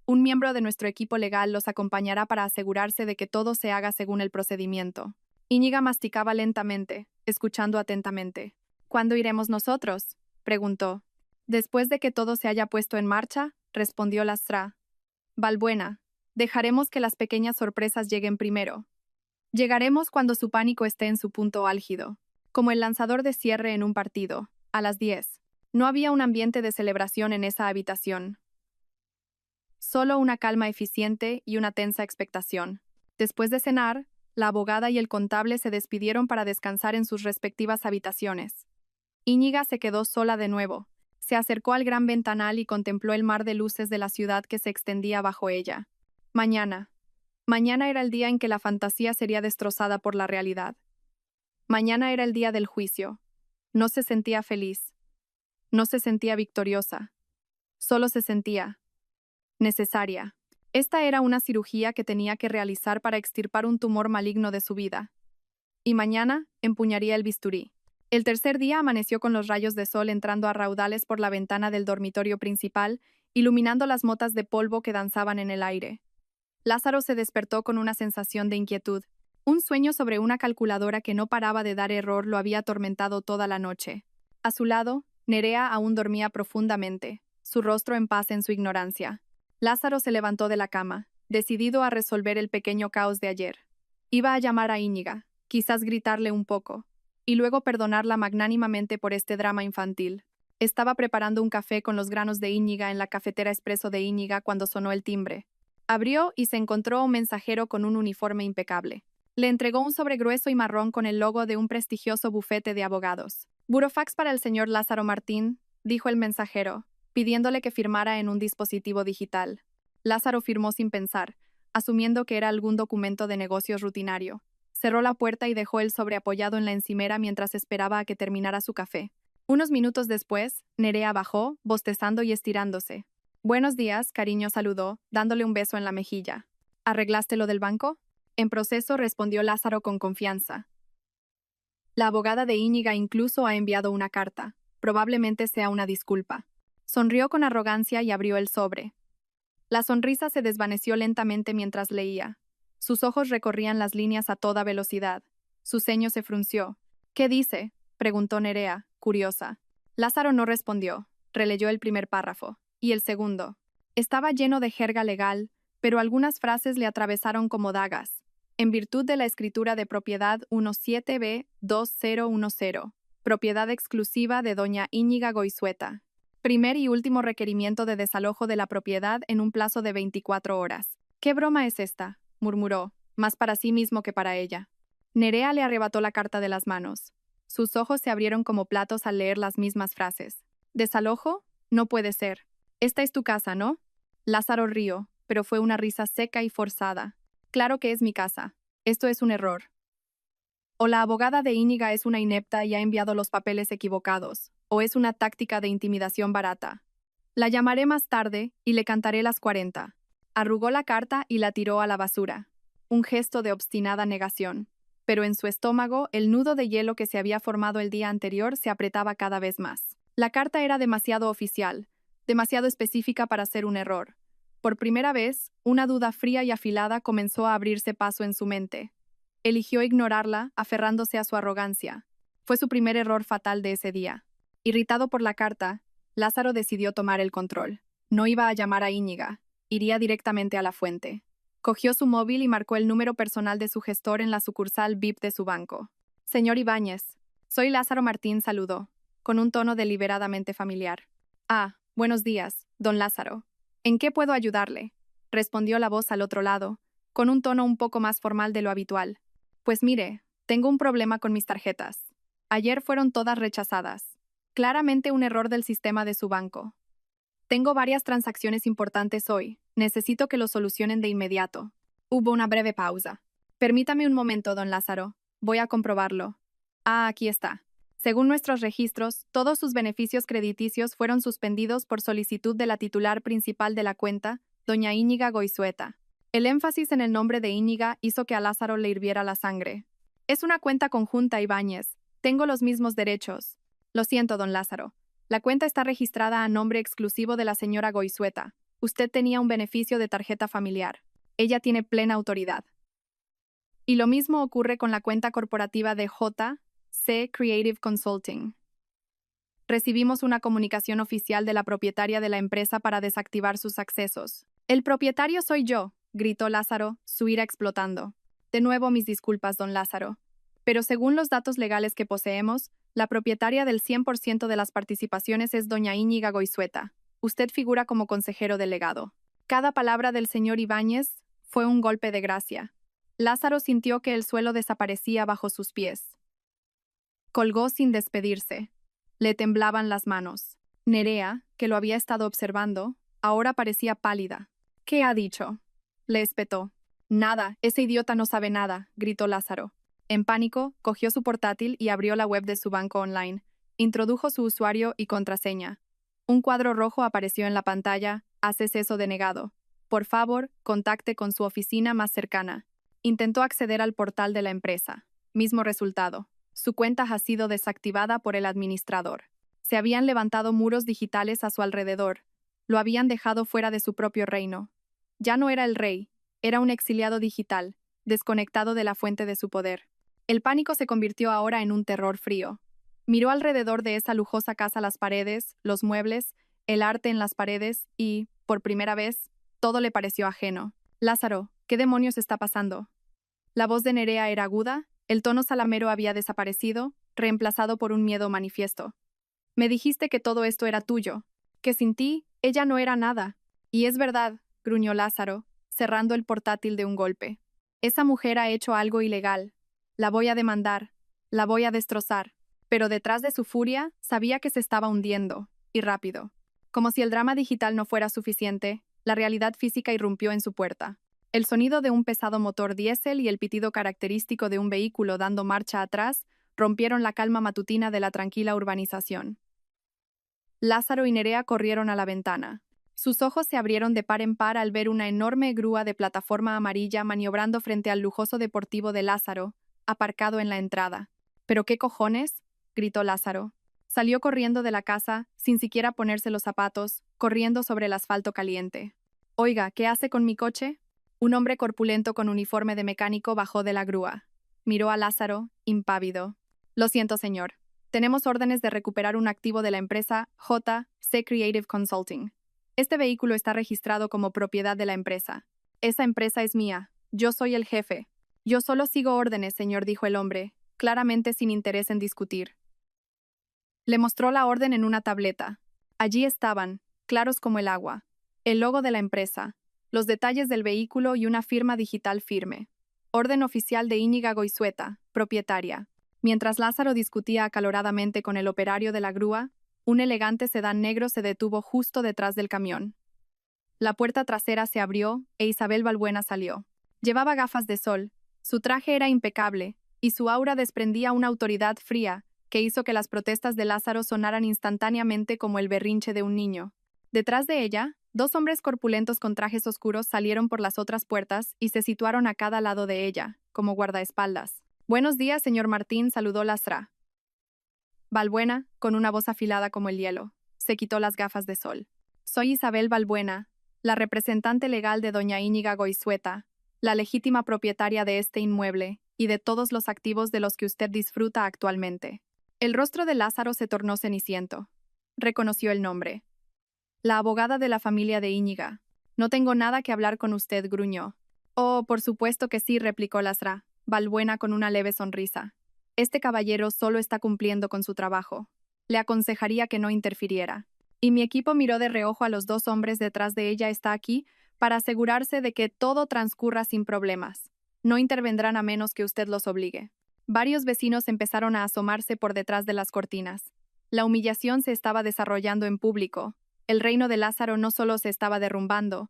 «Un miembro de nuestro equipo legal los acompañará para asegurarse de que todo se haga según el procedimiento». Íñiga masticaba lentamente, escuchando atentamente. «¿Cuándo iremos nosotros?», preguntó. «Después de que todo se haya puesto en marcha», respondió Lastra. Balbuena. «Dejaremos que las pequeñas sorpresas lleguen primero. Llegaremos cuando su pánico esté en su punto álgido, como el lanzador de cierre en un partido, a las 10. No había un ambiente de celebración en esa habitación. Solo una calma eficiente y una tensa expectación. Después de cenar, la abogada y el contable se despidieron para descansar en sus respectivas habitaciones. Íñiga se quedó sola de nuevo. Se acercó al gran ventanal y contempló el mar de luces de la ciudad que se extendía bajo ella. Mañana. Mañana era el día en que la fantasía sería destrozada por la realidad. Mañana era el día del juicio. No se sentía feliz. No se sentía victoriosa. Solo se sentía necesaria. Esta era una cirugía que tenía que realizar para extirpar un tumor maligno de su vida. Y mañana empuñaría el bisturí. El tercer día amaneció con los rayos de sol entrando a raudales por la ventana del dormitorio principal, iluminando las motas de polvo que danzaban en el aire. Lázaro se despertó con una sensación de inquietud. Un sueño sobre una calculadora que no paraba de dar error lo había atormentado toda la noche. A su lado, Nerea aún dormía profundamente, su rostro en paz en su ignorancia. Lázaro se levantó de la cama, decidido a resolver el pequeño caos de ayer. Iba a llamar a Íñiga, quizás gritarle un poco, y luego perdonarla magnánimamente por este drama infantil. Estaba preparando un café con los granos de Íñiga en la cafetera expreso de Íñiga cuando sonó el timbre. Abrió y se encontró un mensajero con un uniforme impecable. Le entregó un sobre grueso y marrón con el logo de un prestigioso bufete de abogados. «Burofax para el señor Lázaro Martín», dijo el mensajero, pidiéndole que firmara en un dispositivo digital. Lázaro firmó sin pensar, asumiendo que era algún documento de negocios rutinario. Cerró la puerta y dejó el sobre apoyado en la encimera mientras esperaba a que terminara su café. Unos minutos después, Nerea bajó, bostezando y estirándose. «Buenos días», cariño, saludó, dándole un beso en la mejilla. «¿Arreglaste lo del banco?». «En proceso», respondió Lázaro con confianza. La abogada de Íñiga incluso ha enviado una carta. Probablemente sea una disculpa. Sonrió con arrogancia y abrió el sobre. La sonrisa se desvaneció lentamente mientras leía. Sus ojos recorrían las líneas a toda velocidad. Su ceño se frunció. «¿Qué dice?», preguntó Nerea, curiosa. Lázaro no respondió. Releyó el primer párrafo. Y el segundo. Estaba lleno de jerga legal, pero algunas frases le atravesaron como dagas. «En virtud de la escritura de propiedad 17B2010, propiedad exclusiva de doña Íñiga Goizueta. Primer y último requerimiento de desalojo de la propiedad en un plazo de 24 horas. «¿Qué broma es esta?», murmuró. más para sí mismo que para ella. Nerea le arrebató la carta de las manos. Sus ojos se abrieron como platos al leer las mismas frases. ¿Desalojo? No puede ser. Esta es tu casa, ¿no? Lázaro rió, pero fue una risa seca y forzada. Claro que es mi casa. Esto es un error. O la abogada de Íñiga es una inepta y ha enviado los papeles equivocados, o es una táctica de intimidación barata. La llamaré más tarde y le cantaré las 40. Arrugó la carta y la tiró a la basura. Un gesto de obstinada negación. Pero en su estómago, el nudo de hielo que se había formado el día anterior se apretaba cada vez más. La carta era demasiado oficial, demasiado específica para ser un error. Por primera vez, una duda fría y afilada comenzó a abrirse paso en su mente. Eligió ignorarla, aferrándose a su arrogancia. Fue su primer error fatal de ese día. Irritado por la carta, Lázaro decidió tomar el control. No iba a llamar a Íñiga, iría directamente a la fuente. Cogió su móvil y marcó el número personal de su gestor en la sucursal VIP de su banco. Señor Ibáñez, soy Lázaro Martín, saludó, con un tono deliberadamente familiar. Ah, buenos días, don Lázaro. ¿En qué puedo ayudarle? Respondió la voz al otro lado, con un tono un poco más formal de lo habitual. Pues mire, tengo un problema con mis tarjetas. Ayer fueron todas rechazadas. Claramente un error del sistema de su banco. Tengo varias transacciones importantes hoy. Necesito que lo solucionen de inmediato. Hubo una breve pausa. Permítame un momento, don Lázaro. Voy a comprobarlo. Ah, aquí está. Según nuestros registros, todos sus beneficios crediticios fueron suspendidos por solicitud de la titular principal de la cuenta, doña Íñiga Goizueta. El énfasis en el nombre de Íñiga hizo que a Lázaro le hirviera la sangre. Es una cuenta conjunta, Ibáñez. Tengo los mismos derechos. Lo siento, don Lázaro. La cuenta está registrada a nombre exclusivo de la señora Goizueta. Usted tenía un beneficio de tarjeta familiar. Ella tiene plena autoridad. Y lo mismo ocurre con la cuenta corporativa de J.C. Creative Consulting. Recibimos una comunicación oficial de la propietaria de la empresa para desactivar sus accesos. El propietario soy yo, gritó Lázaro, su ira explotando. De nuevo mis disculpas, don Lázaro. Pero según los datos legales que poseemos, la propietaria del 100% de las participaciones es doña Íñiga Goizueta. Usted figura como consejero delegado. Cada palabra del señor Ibáñez fue un golpe de gracia. Lázaro sintió que el suelo desaparecía bajo sus pies. Colgó sin despedirse. Le temblaban las manos. Nerea, que lo había estado observando, ahora parecía pálida. ¿Qué ha dicho? Le espetó. Nada, ese idiota no sabe nada, gritó Lázaro. En pánico, cogió su portátil y abrió la web de su banco online. Introdujo su usuario y contraseña. Un cuadro rojo apareció en la pantalla. Acceso denegado. Por favor, contacte con su oficina más cercana. Intentó acceder al portal de la empresa. Mismo resultado. Su cuenta ha sido desactivada por el administrador. Se habían levantado muros digitales a su alrededor. Lo habían dejado fuera de su propio reino. Ya no era el rey, era un exiliado digital, desconectado de la fuente de su poder. El pánico se convirtió ahora en un terror frío. Miró alrededor de esa lujosa casa las paredes, los muebles, el arte en las paredes y, por primera vez, todo le pareció ajeno. Lázaro, ¿qué demonios está pasando? La voz de Nerea era aguda, el tono salamero había desaparecido, reemplazado por un miedo manifiesto. Me dijiste que todo esto era tuyo, que sin ti, ella no era nada. Y es verdad, gruñó Lázaro, cerrando el portátil de un golpe. Esa mujer ha hecho algo ilegal. La voy a demandar, la voy a destrozar. Pero detrás de su furia, sabía que se estaba hundiendo, y rápido. Como si el drama digital no fuera suficiente, la realidad física irrumpió en su puerta. El sonido de un pesado motor diésel y el pitido característico de un vehículo dando marcha atrás rompieron la calma matutina de la tranquila urbanización. Lázaro y Nerea corrieron a la ventana. Sus ojos se abrieron de par en par al ver una enorme grúa de plataforma amarilla maniobrando frente al lujoso deportivo de Lázaro, aparcado en la entrada. ¿Pero qué cojones?, gritó Lázaro. Salió corriendo de la casa, sin siquiera ponerse los zapatos, corriendo sobre el asfalto caliente. Oiga, ¿qué hace con mi coche? Un hombre corpulento con uniforme de mecánico bajó de la grúa. Miró a Lázaro, impávido. Lo siento, señor. Tenemos órdenes de recuperar un activo de la empresa J.C. Creative Consulting. Este vehículo está registrado como propiedad de la empresa. Esa empresa es mía. Yo soy el jefe. Yo solo sigo órdenes, señor, dijo el hombre, claramente sin interés en discutir. Le mostró la orden en una tableta. Allí estaban, claros como el agua, el logo de la empresa, los detalles del vehículo y una firma digital firme. Orden oficial de Íñiga Goizueta, propietaria. Mientras Lázaro discutía acaloradamente con el operario de la grúa, un elegante sedán negro se detuvo justo detrás del camión. La puerta trasera se abrió e Isabel Balbuena salió. Llevaba gafas de sol, su traje era impecable, y su aura desprendía una autoridad fría que hizo que las protestas de Lázaro sonaran instantáneamente como el berrinche de un niño. Detrás de ella, dos hombres corpulentos con trajes oscuros salieron por las otras puertas y se situaron a cada lado de ella, como guardaespaldas. «Buenos días, señor Martín», saludó Lastra. Balbuena, con una voz afilada como el hielo, se quitó las gafas de sol. «Soy Isabel Balbuena, la representante legal de doña Íñiga Goizueta, la legítima propietaria de este inmueble y de todos los activos de los que usted disfruta actualmente». El rostro de Lázaro se tornó ceniciento. Reconoció el nombre. «La abogada de la familia de Íñiga. No tengo nada que hablar con usted», gruñó. «Oh, por supuesto que sí», replicó Lastra, Balbuena con una leve sonrisa. «Este caballero solo está cumpliendo con su trabajo. Le aconsejaría que no interfiriera». Y mi equipo miró de reojo a los dos hombres detrás de ella. «Está aquí para asegurarse de que todo transcurra sin problemas. No intervendrán a menos que usted los obligue». Varios vecinos empezaron a asomarse por detrás de las cortinas. La humillación se estaba desarrollando en público. El reino de Lázaro no solo se estaba derrumbando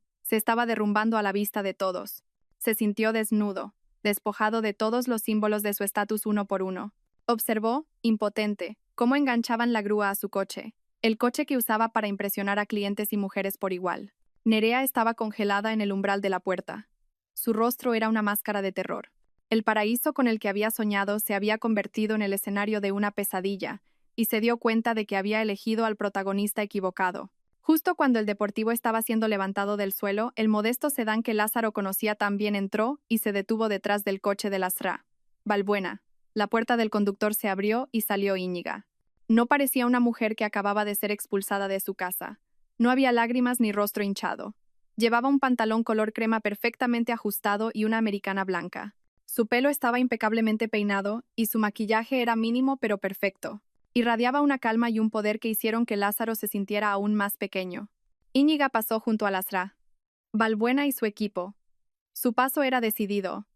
a la vista de todos. Se sintió desnudo, despojado de todos los símbolos de su estatus uno por uno. Observó, impotente, cómo enganchaban la grúa a su coche, el coche que usaba para impresionar a clientes y mujeres por igual. Nerea estaba congelada en el umbral de la puerta. Su rostro era una máscara de terror. El paraíso con el que había soñado se había convertido en el escenario de una pesadilla, y se dio cuenta de que había elegido al protagonista equivocado. Justo cuando el deportivo estaba siendo levantado del suelo, el modesto sedán que Lázaro conocía también entró y se detuvo detrás del coche de Lastra. Balbuena. La puerta del conductor se abrió y salió Íñiga. No parecía una mujer que acababa de ser expulsada de su casa. No había lágrimas ni rostro hinchado. Llevaba un pantalón color crema perfectamente ajustado y una americana blanca. Su pelo estaba impecablemente peinado y su maquillaje era mínimo pero perfecto. Irradiaba una calma y un poder que hicieron que Lázaro se sintiera aún más pequeño. Íñiga pasó junto a Lastra, Balbuena y su equipo. Su paso era decidido,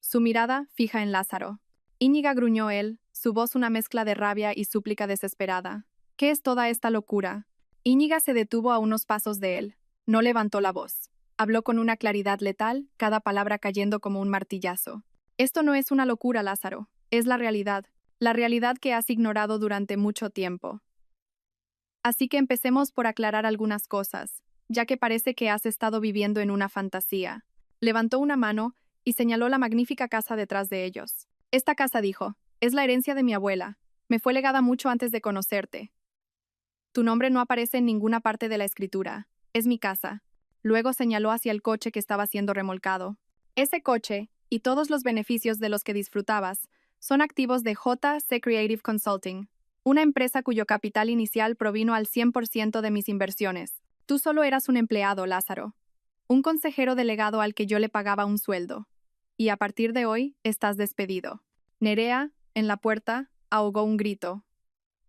su mirada fija en Lázaro. Íñiga, gruñó él, su voz una mezcla de rabia y súplica desesperada. ¿Qué es toda esta locura? Íñiga se detuvo a unos pasos de él. No levantó la voz. Habló con una claridad letal, cada palabra cayendo como un martillazo. Esto no es una locura, Lázaro. Es la realidad que has ignorado durante mucho tiempo. Así que empecemos por aclarar algunas cosas, ya que parece que has estado viviendo en una fantasía. Levantó una mano y señaló la magnífica casa detrás de ellos. Esta casa, dijo, es la herencia de mi abuela. Me fue legada mucho antes de conocerte. Tu nombre no aparece en ninguna parte de la escritura. Es mi casa. Luego señaló hacia el coche que estaba siendo remolcado. Ese coche, y todos los beneficios de los que disfrutabas, son activos de JC Creative Consulting, una empresa cuyo capital inicial provino al 100% de mis inversiones. Tú solo eras un empleado, Lázaro. Un consejero delegado al que yo le pagaba un sueldo. Y a partir de hoy, estás despedido. Nerea, en la puerta, ahogó un grito.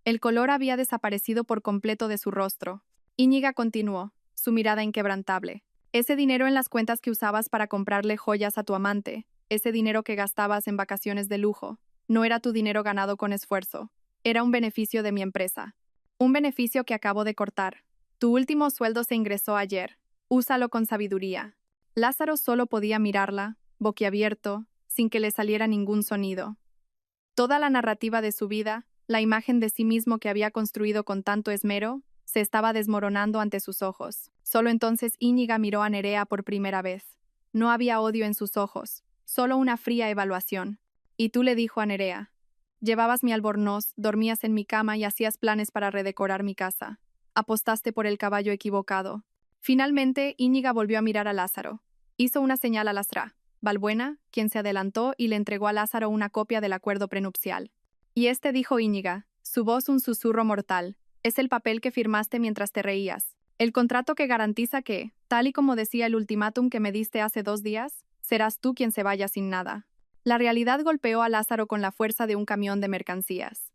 El color había desaparecido por completo de su rostro. Íñiga continuó, su mirada inquebrantable. Ese dinero en las cuentas que usabas para comprarle joyas a tu amante, ese dinero que gastabas en vacaciones de lujo, no era tu dinero ganado con esfuerzo. Era un beneficio de mi empresa. Un beneficio que acabo de cortar. Tu último sueldo se ingresó ayer. Úsalo con sabiduría. Lázaro solo podía mirarla, boquiabierto, sin que le saliera ningún sonido. Toda la narrativa de su vida, la imagen de sí mismo que había construido con tanto esmero, se estaba desmoronando ante sus ojos. Solo entonces Íñiga miró a Nerea por primera vez. No había odio en sus ojos, solo una fría evaluación. Y tú, le dijo a Nerea. Llevabas mi albornoz, dormías en mi cama y hacías planes para redecorar mi casa. Apostaste por el caballo equivocado. Finalmente, Íñiga volvió a mirar a Lázaro. Hizo una señal a Lastra, Balbuena, quien se adelantó y le entregó a Lázaro una copia del acuerdo prenupcial. Y este, dijo Íñiga, su voz un susurro mortal, es el papel que firmaste mientras te reías. El contrato que garantiza que, tal y como decía el ultimátum que me diste hace 2 días, serás tú quien se vaya sin nada. La realidad golpeó a Lázaro con la fuerza de un camión de mercancías.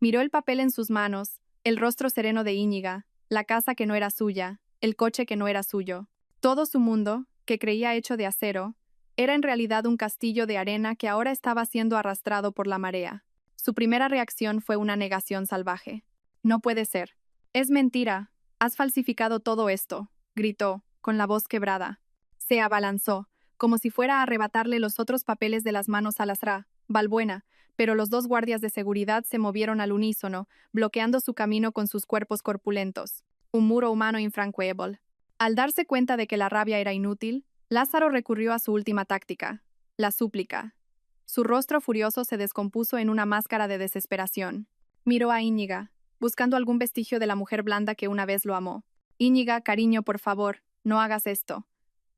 Miró el papel en sus manos, el rostro sereno de Íñiga, la casa que no era suya, el coche que no era suyo. Todo su mundo, que creía hecho de acero, Era en realidad un castillo de arena que ahora estaba siendo arrastrado por la marea. Su primera reacción fue una negación salvaje. No puede ser. Es mentira. Has falsificado todo esto, gritó, con la voz quebrada. Se abalanzó, como si fuera a arrebatarle los otros papeles de las manos a Lasra, Valbuena, pero los dos guardias de seguridad se movieron al unísono, bloqueando su camino con sus cuerpos corpulentos. Un muro humano infranqueable. Al darse cuenta de que la rabia era inútil, Lázaro recurrió a su última táctica, la súplica. Su rostro furioso se descompuso en una máscara de desesperación. Miró a Íñiga, buscando algún vestigio de la mujer blanda que una vez lo amó. Íñiga, cariño, por favor, no hagas esto.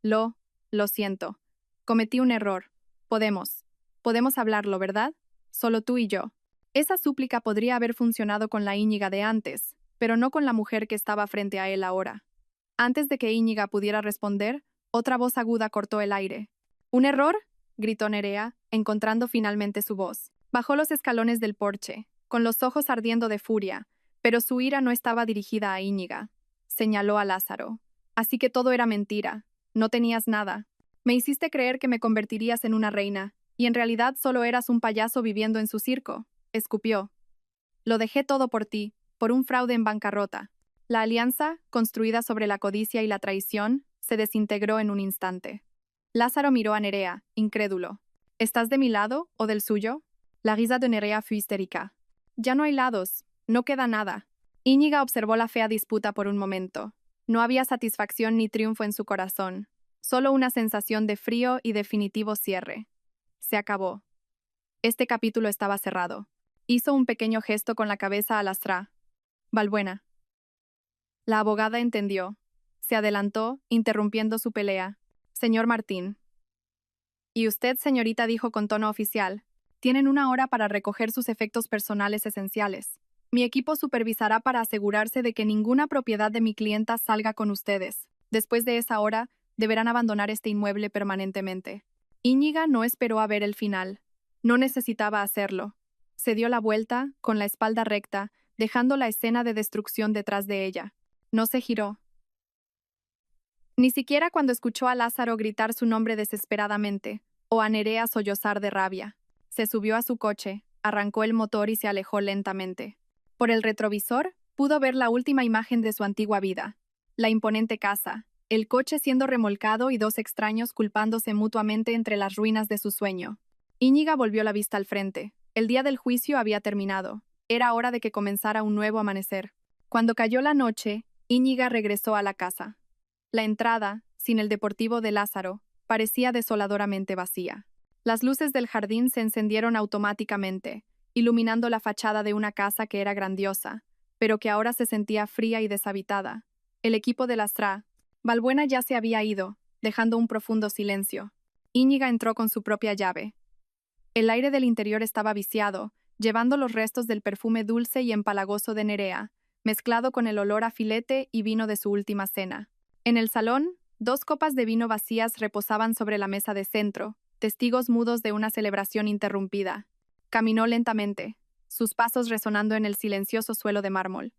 Lo siento. Cometí un error. Podemos hablarlo, ¿verdad? Solo tú y yo. Esa súplica podría haber funcionado con la Íñiga de antes, pero no con la mujer que estaba frente a él ahora. Antes de que Íñiga pudiera responder, otra voz aguda cortó el aire. ¿Un error?, gritó Nerea, encontrando finalmente su voz. Bajó los escalones del porche, con los ojos ardiendo de furia, pero su ira no estaba dirigida a Íñiga. Señaló a Lázaro. Así que todo era mentira. No tenías nada. Me hiciste creer que me convertirías en una reina, y en realidad solo eras un payaso viviendo en su circo. Escupió. Lo dejé todo por ti, por un fraude en bancarrota. La alianza, construida sobre la codicia y la traición, se desintegró en un instante. Lázaro miró a Nerea, incrédulo. ¿Estás de mi lado o del suyo? La risa de Nerea fue histérica. Ya no hay lados, no queda nada. Íñiga observó la fea disputa por un momento. No había satisfacción ni triunfo en su corazón, solo una sensación de frío y definitivo cierre. Se acabó. Este capítulo estaba cerrado. Hizo un pequeño gesto con la cabeza a Lastra. Valbuena. La abogada entendió. Se adelantó, interrumpiendo su pelea. Señor Martín. Y usted, señorita, dijo con tono oficial. Tienen 1 hora para recoger sus efectos personales esenciales. Mi equipo supervisará para asegurarse de que ninguna propiedad de mi clienta salga con ustedes. Después de esa hora, deberán abandonar este inmueble permanentemente. Íñiga no esperó a ver el final. No necesitaba hacerlo. Se dio la vuelta, con la espalda recta, dejando la escena de destrucción detrás de ella. No se giró. Ni siquiera cuando escuchó a Lázaro gritar su nombre desesperadamente, o a Nerea sollozar de rabia. Se subió a su coche, arrancó el motor y se alejó lentamente. Por el retrovisor, pudo ver la última imagen de su antigua vida. La imponente casa, el coche siendo remolcado y dos extraños culpándose mutuamente entre las ruinas de su sueño. Íñiga volvió la vista al frente. El día del juicio había terminado. Era hora de que comenzara un nuevo amanecer. Cuando cayó la noche, Íñiga regresó a la casa. La entrada, sin el deportivo de Lázaro, parecía desoladoramente vacía. Las luces del jardín se encendieron automáticamente, iluminando la fachada de una casa que era grandiosa, pero que ahora se sentía fría y deshabitada. El equipo de Lastra, Valbuena ya se había ido, dejando un profundo silencio. Íñiga entró con su propia llave. El aire del interior estaba viciado, llevando los restos del perfume dulce y empalagoso de Nerea, mezclado con el olor a filete y vino de su última cena. En el salón, 2 copas de vino vacías reposaban sobre la mesa de centro, testigos mudos de una celebración interrumpida. Caminó lentamente, sus pasos resonando en el silencioso suelo de mármol.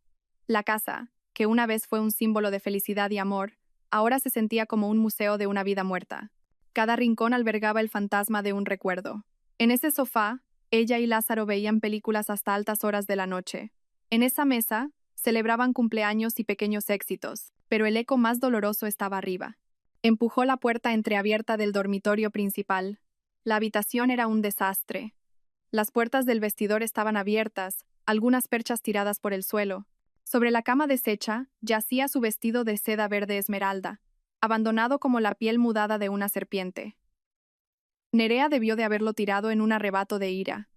La casa, que una vez fue un símbolo de felicidad y amor, ahora se sentía como un museo de una vida muerta. Cada rincón albergaba el fantasma de un recuerdo. En ese sofá, ella y Lázaro veían películas hasta altas horas de la noche. En esa mesa, celebraban cumpleaños y pequeños éxitos, pero el eco más doloroso estaba arriba. Empujó la puerta entreabierta del dormitorio principal. La habitación era un desastre. Las puertas del vestidor estaban abiertas, algunas perchas tiradas por el suelo. Sobre la cama deshecha, yacía su vestido de seda verde esmeralda, abandonado como la piel mudada de una serpiente. Nerea debió de haberlo tirado en un arrebato de ira.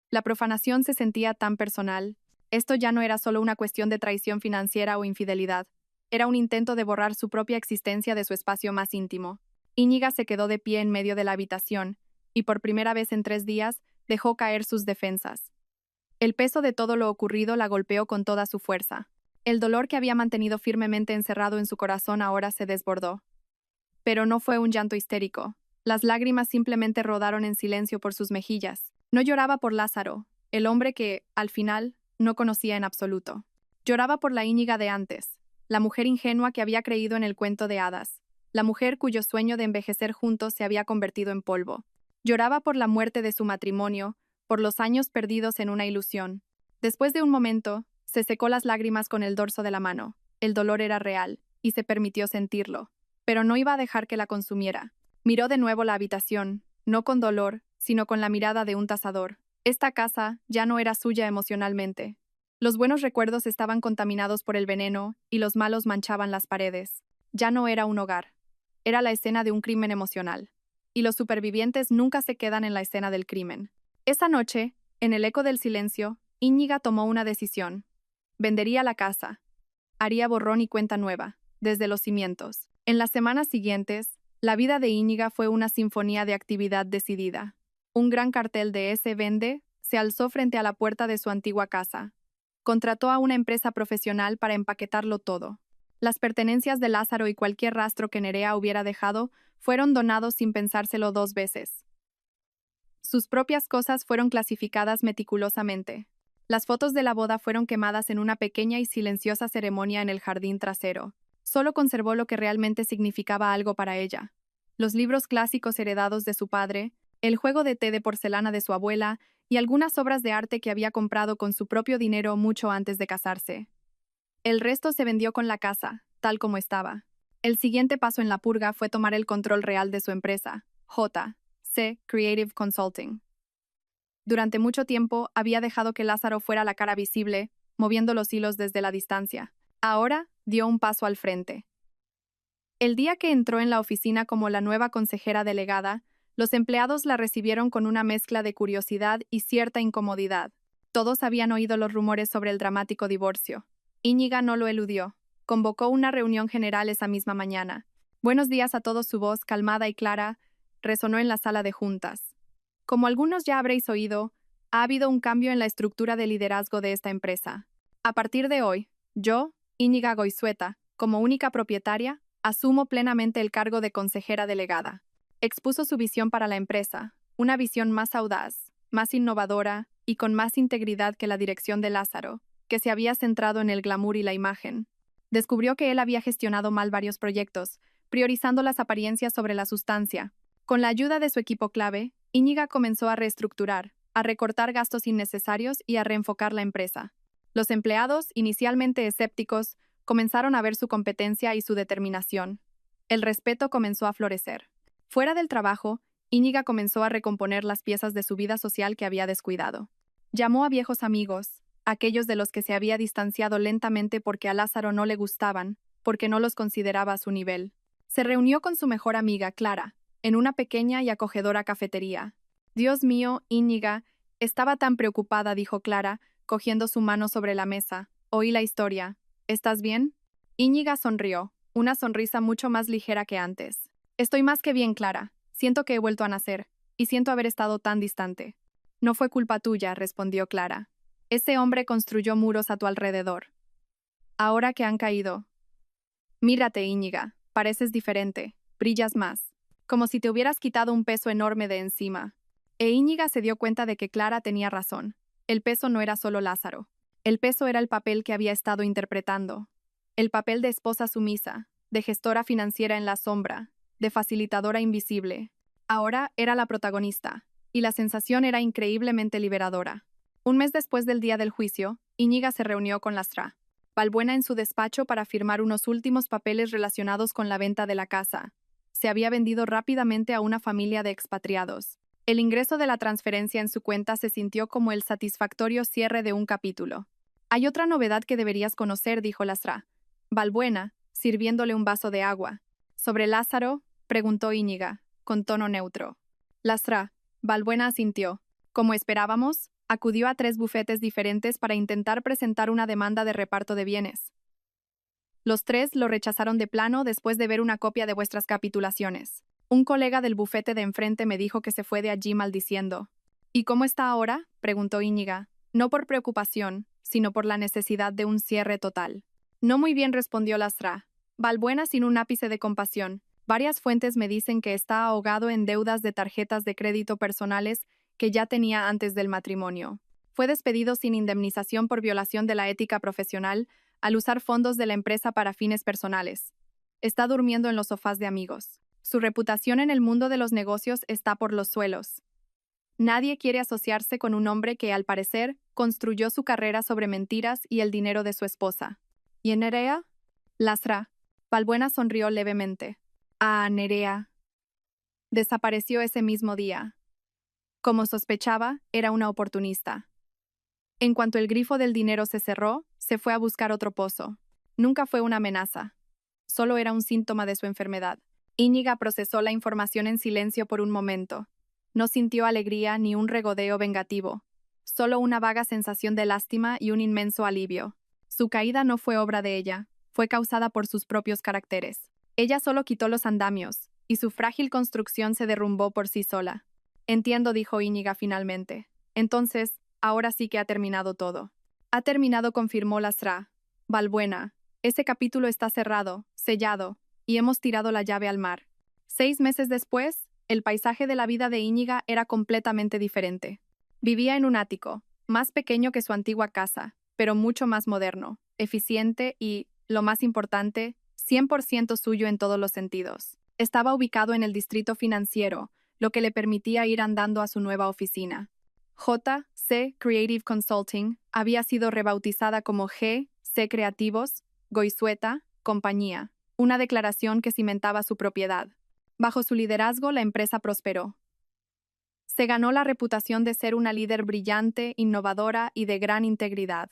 La profanación se sentía tan personal. Esto ya no era solo una cuestión de traición financiera o infidelidad. Era un intento de borrar su propia existencia de su espacio más íntimo. Íñiga se quedó de pie en medio de la habitación, y por primera vez en 3 días, dejó caer sus defensas. El peso de todo lo ocurrido la golpeó con toda su fuerza. El dolor que había mantenido firmemente encerrado en su corazón ahora se desbordó. Pero no fue un llanto histérico. Las lágrimas simplemente rodaron en silencio por sus mejillas. No lloraba por Lázaro, el hombre que, al final, no conocía en absoluto. Lloraba por la Íñiga de antes, la mujer ingenua que había creído en el cuento de hadas, la mujer cuyo sueño de envejecer juntos se había convertido en polvo. Lloraba por la muerte de su matrimonio, por los años perdidos en una ilusión. Después de un momento, se secó las lágrimas con el dorso de la mano. El dolor era real, y se permitió sentirlo. Pero no iba a dejar que la consumiera. Miró de nuevo la habitación, no con dolor, sino con la mirada de un tasador. Esta casa ya no era suya emocionalmente. Los buenos recuerdos estaban contaminados por el veneno, y los malos manchaban las paredes. Ya no era un hogar. Era la escena de un crimen emocional. Y los supervivientes nunca se quedan en la escena del crimen. Esa noche, en el eco del silencio, Íñiga tomó una decisión. Vendería la casa. Haría borrón y cuenta nueva, desde los cimientos. En las semanas siguientes, la vida de Íñiga fue una sinfonía de actividad decidida. Un gran cartel de "S vende" se alzó frente a la puerta de su antigua casa. Contrató a una empresa profesional para empaquetarlo todo. Las pertenencias de Lázaro y cualquier rastro que Nerea hubiera dejado fueron donados sin pensárselo 2 veces. Sus propias cosas fueron clasificadas meticulosamente. Las fotos de la boda fueron quemadas en una pequeña y silenciosa ceremonia en el jardín trasero. Solo conservó lo que realmente significaba algo para ella. Los libros clásicos heredados de su padre, el juego de té de porcelana de su abuela y algunas obras de arte que había comprado con su propio dinero mucho antes de casarse. El resto se vendió con la casa, tal como estaba. El siguiente paso en la purga fue tomar el control real de su empresa, J.C. Creative Consulting. Durante mucho tiempo había dejado que Lázaro fuera la cara visible, moviendo los hilos desde la distancia. Ahora dio un paso al frente. El día que entró en la oficina como la nueva consejera delegada, los empleados la recibieron con una mezcla de curiosidad y cierta incomodidad. Todos habían oído los rumores sobre el dramático divorcio. Íñiga no lo eludió. Convocó una reunión general esa misma mañana. Buenos días a todos. Su voz, calmada y clara, resonó en la sala de juntas. Como algunos ya habréis oído, ha habido un cambio en la estructura de liderazgo de esta empresa. A partir de hoy, yo, Íñiga Goizueta, como única propietaria, asumo plenamente el cargo de consejera delegada. Expuso su visión para la empresa, una visión más audaz, más innovadora y con más integridad que la dirección de Lázaro, que se había centrado en el glamour y la imagen. Descubrió que él había gestionado mal varios proyectos, priorizando las apariencias sobre la sustancia. Con la ayuda de su equipo clave, Íñiga comenzó a reestructurar, a recortar gastos innecesarios y a reenfocar la empresa. Los empleados, inicialmente escépticos, comenzaron a ver su competencia y su determinación. El respeto comenzó a florecer. Fuera del trabajo, Íñiga comenzó a recomponer las piezas de su vida social que había descuidado. Llamó a viejos amigos, aquellos de los que se había distanciado lentamente porque a Lázaro no le gustaban, porque no los consideraba a su nivel. Se reunió con su mejor amiga, Clara, en una pequeña y acogedora cafetería. Dios mío, Íñiga, estaba tan preocupada, dijo Clara, cogiendo su mano sobre la mesa. Oí la historia. ¿Estás bien? Íñiga sonrió, una sonrisa mucho más ligera que antes. Estoy más que bien, Clara. Siento que he vuelto a nacer, y siento haber estado tan distante. No fue culpa tuya, respondió Clara. Ese hombre construyó muros a tu alrededor. Ahora que han caído. Mírate, Íñiga, pareces diferente, brillas más. Como si te hubieras quitado un peso enorme de encima. E Íñiga se dio cuenta de que Clara tenía razón. El peso no era solo Lázaro. El peso era el papel que había estado interpretando. El papel de esposa sumisa, de gestora financiera en la sombra, de facilitadora invisible. Ahora era la protagonista, y la sensación era increíblemente liberadora. Un mes después del día del juicio, Íñiga se reunió con Lázaro Balbuena en su despacho para firmar unos últimos papeles relacionados con la venta de la casa. Se había vendido rápidamente a una familia de expatriados. El ingreso de la transferencia en su cuenta se sintió como el satisfactorio cierre de un capítulo. Hay otra novedad que deberías conocer, dijo Lázaro Balbuena, sirviéndole un vaso de agua. ¿Sobre Lázaro?, preguntó Íñiga, con tono neutro. Lázaro Balbuena asintió. Como esperábamos, acudió a 3 bufetes diferentes para intentar presentar una demanda de reparto de bienes. Los 3 lo rechazaron de plano después de ver una copia de vuestras capitulaciones. Un colega del bufete de enfrente me dijo que se fue de allí maldiciendo. ¿Y cómo está ahora?, preguntó Íñiga, no por preocupación, sino por la necesidad de un cierre total. No muy bien, respondió Lázaro Balbuena sin un ápice de compasión. Varias fuentes me dicen que está ahogado en deudas de tarjetas de crédito personales que ya tenía antes del matrimonio. Fue despedido sin indemnización por violación de la ética profesional al usar fondos de la empresa para fines personales. Está durmiendo en los sofás de amigos. Su reputación en el mundo de los negocios está por los suelos. Nadie quiere asociarse con un hombre que, al parecer, construyó su carrera sobre mentiras y el dinero de su esposa. ¿Y en Nerea? Lasra. Valbuena sonrió levemente. Ah, Nerea. Desapareció ese mismo día. Como sospechaba, era una oportunista. En cuanto el grifo del dinero se cerró, se fue a buscar otro pozo. Nunca fue una amenaza. Solo era un síntoma de su enfermedad. Íñiga procesó la información en silencio por un momento. No sintió alegría ni un regodeo vengativo, solo una vaga sensación de lástima y un inmenso alivio. Su caída no fue obra de ella, fue causada por sus propios caracteres. Ella solo quitó los andamios, y su frágil construcción se derrumbó por sí sola. Entiendo, dijo Íñiga finalmente. Entonces, ahora sí que ha terminado todo. Ha terminado, confirmó Lasra. Valbuena, ese capítulo está cerrado, sellado, y hemos tirado la llave al mar. 6 meses después, el paisaje de la vida de Íñiga era completamente diferente. Vivía en un ático, más pequeño que su antigua casa, pero mucho más moderno, eficiente y, lo más importante, 100% suyo en todos los sentidos. Estaba ubicado en el distrito financiero, lo que le permitía ir andando a su nueva oficina. J.C. Creative Consulting había sido rebautizada como G.C. Creativos, Goizueta, Compañía, una declaración que cimentaba su propiedad. Bajo su liderazgo, la empresa prosperó. Se ganó la reputación de ser una líder brillante, innovadora y de gran integridad.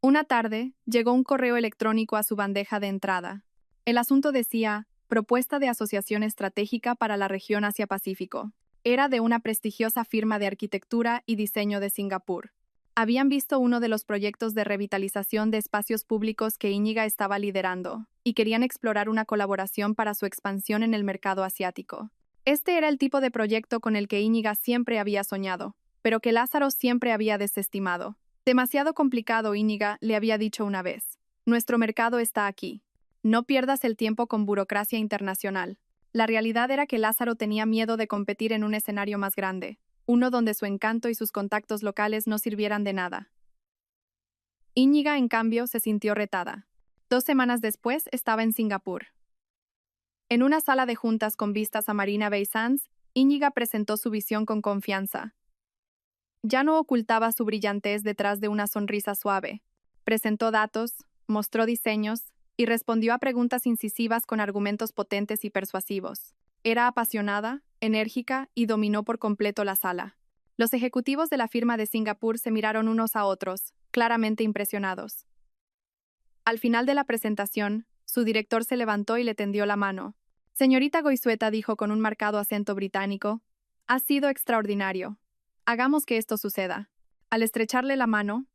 Una tarde, llegó un correo electrónico a su bandeja de entrada. El asunto decía, Propuesta de Asociación Estratégica para la Región Asia-Pacífico. Era de una prestigiosa firma de arquitectura y diseño de Singapur. Habían visto uno de los proyectos de revitalización de espacios públicos que Íñiga estaba liderando, y querían explorar una colaboración para su expansión en el mercado asiático. Este era el tipo de proyecto con el que Íñiga siempre había soñado, pero que Lázaro siempre había desestimado. Demasiado complicado, Íñiga le había dicho una vez. Nuestro mercado está aquí. No pierdas el tiempo con burocracia internacional. La realidad era que Lázaro tenía miedo de competir en un escenario más grande, uno donde su encanto y sus contactos locales no sirvieran de nada. Íñiga, en cambio, se sintió retada. 2 semanas después estaba en Singapur. En una sala de juntas con vistas a Marina Bay Sands, Íñiga presentó su visión con confianza. Ya no ocultaba su brillantez detrás de una sonrisa suave. Presentó datos, mostró diseños y respondió a preguntas incisivas con argumentos potentes y persuasivos. Era apasionada, enérgica y dominó por completo la sala. Los ejecutivos de la firma de Singapur se miraron unos a otros, claramente impresionados. Al final de la presentación, su director se levantó y le tendió la mano. Señorita Goizueta, dijo con un marcado acento británico, ha sido extraordinario. Hagamos que esto suceda. Al estrecharle la mano,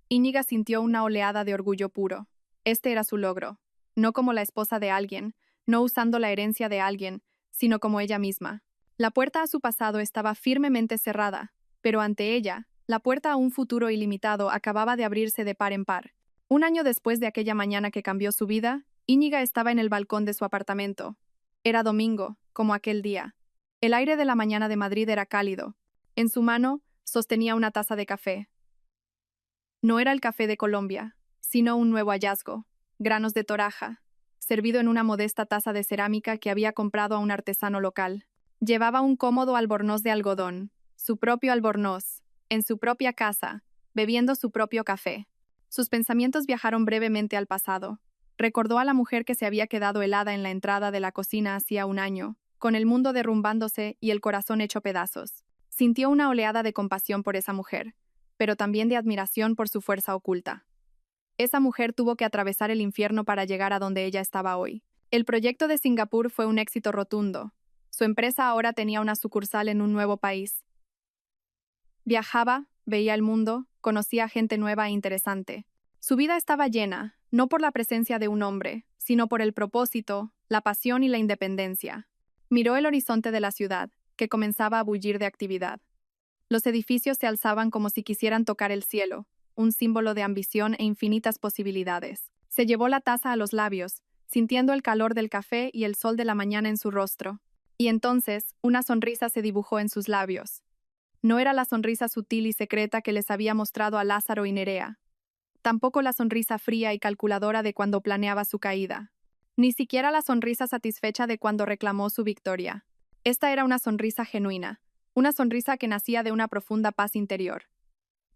Íñiga sintió una oleada de orgullo puro. Este era su logro, no como la esposa de alguien, no usando la herencia de alguien, sino como ella misma. La puerta a su pasado estaba firmemente cerrada, pero ante ella, la puerta a un futuro ilimitado acababa de abrirse de par en par. Un año después de aquella mañana que cambió su vida, Íñiga estaba en el balcón de su apartamento. Era domingo, como aquel día. El aire de la mañana de Madrid era cálido. En su mano, sostenía una taza de café. No era el café de Colombia, sino un nuevo hallazgo, granos de toraja, servido en una modesta taza de cerámica que había comprado a un artesano local. Llevaba un cómodo albornoz de algodón, su propio albornoz, en su propia casa, bebiendo su propio café. Sus pensamientos viajaron brevemente al pasado. Recordó a la mujer que se había quedado helada en la entrada de la cocina hacía un año, con el mundo derrumbándose y el corazón hecho pedazos. Sintió una oleada de compasión por esa mujer, pero también de admiración por su fuerza oculta. Esa mujer tuvo que atravesar el infierno para llegar a donde ella estaba hoy. El proyecto de Singapur fue un éxito rotundo. Su empresa ahora tenía una sucursal en un nuevo país. Viajaba, veía el mundo, conocía gente nueva e interesante. Su vida estaba llena, no por la presencia de un hombre, sino por el propósito, la pasión y la independencia. Miró el horizonte de la ciudad, que comenzaba a bullir de actividad. Los edificios se alzaban como si quisieran tocar el cielo, un símbolo de ambición e infinitas posibilidades. Se llevó la taza a los labios, sintiendo el calor del café y el sol de la mañana en su rostro. Y entonces, una sonrisa se dibujó en sus labios. No era la sonrisa sutil y secreta que les había mostrado a Lázaro y Nerea. Tampoco la sonrisa fría y calculadora de cuando planeaba su caída. Ni siquiera la sonrisa satisfecha de cuando reclamó su victoria. Esta era una sonrisa genuina, una sonrisa que nacía de una profunda paz interior.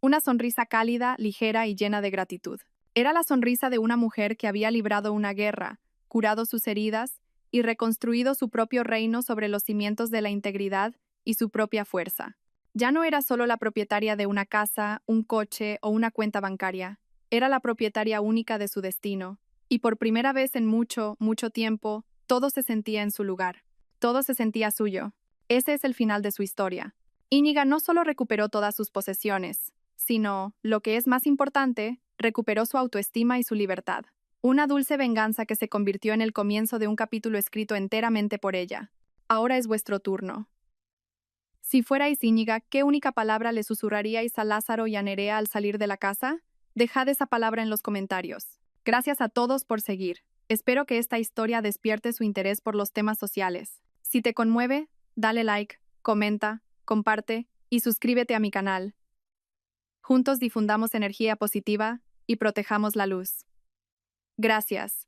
Una sonrisa cálida, ligera y llena de gratitud. Era la sonrisa de una mujer que había librado una guerra, curado sus heridas y reconstruido su propio reino sobre los cimientos de la integridad y su propia fuerza. Ya no era solo la propietaria de una casa, un coche o una cuenta bancaria. Era la propietaria única de su destino. Y por primera vez en mucho, mucho tiempo, todo se sentía en su lugar. Todo se sentía suyo. Ese es el final de su historia. Íñiga no solo recuperó todas sus posesiones, sino, lo que es más importante, recuperó su autoestima y su libertad. Una dulce venganza que se convirtió en el comienzo de un capítulo escrito enteramente por ella. Ahora es vuestro turno. Si fuerais Íñiga, ¿qué única palabra le susurraríais a Lázaro y a Nerea al salir de la casa? Dejad esa palabra en los comentarios. Gracias a todos por seguir. Espero que esta historia despierte su interés por los temas sociales. Si te conmueve, dale like, comenta, comparte y suscríbete a mi canal. Juntos difundamos energía positiva y protejamos la luz. Gracias.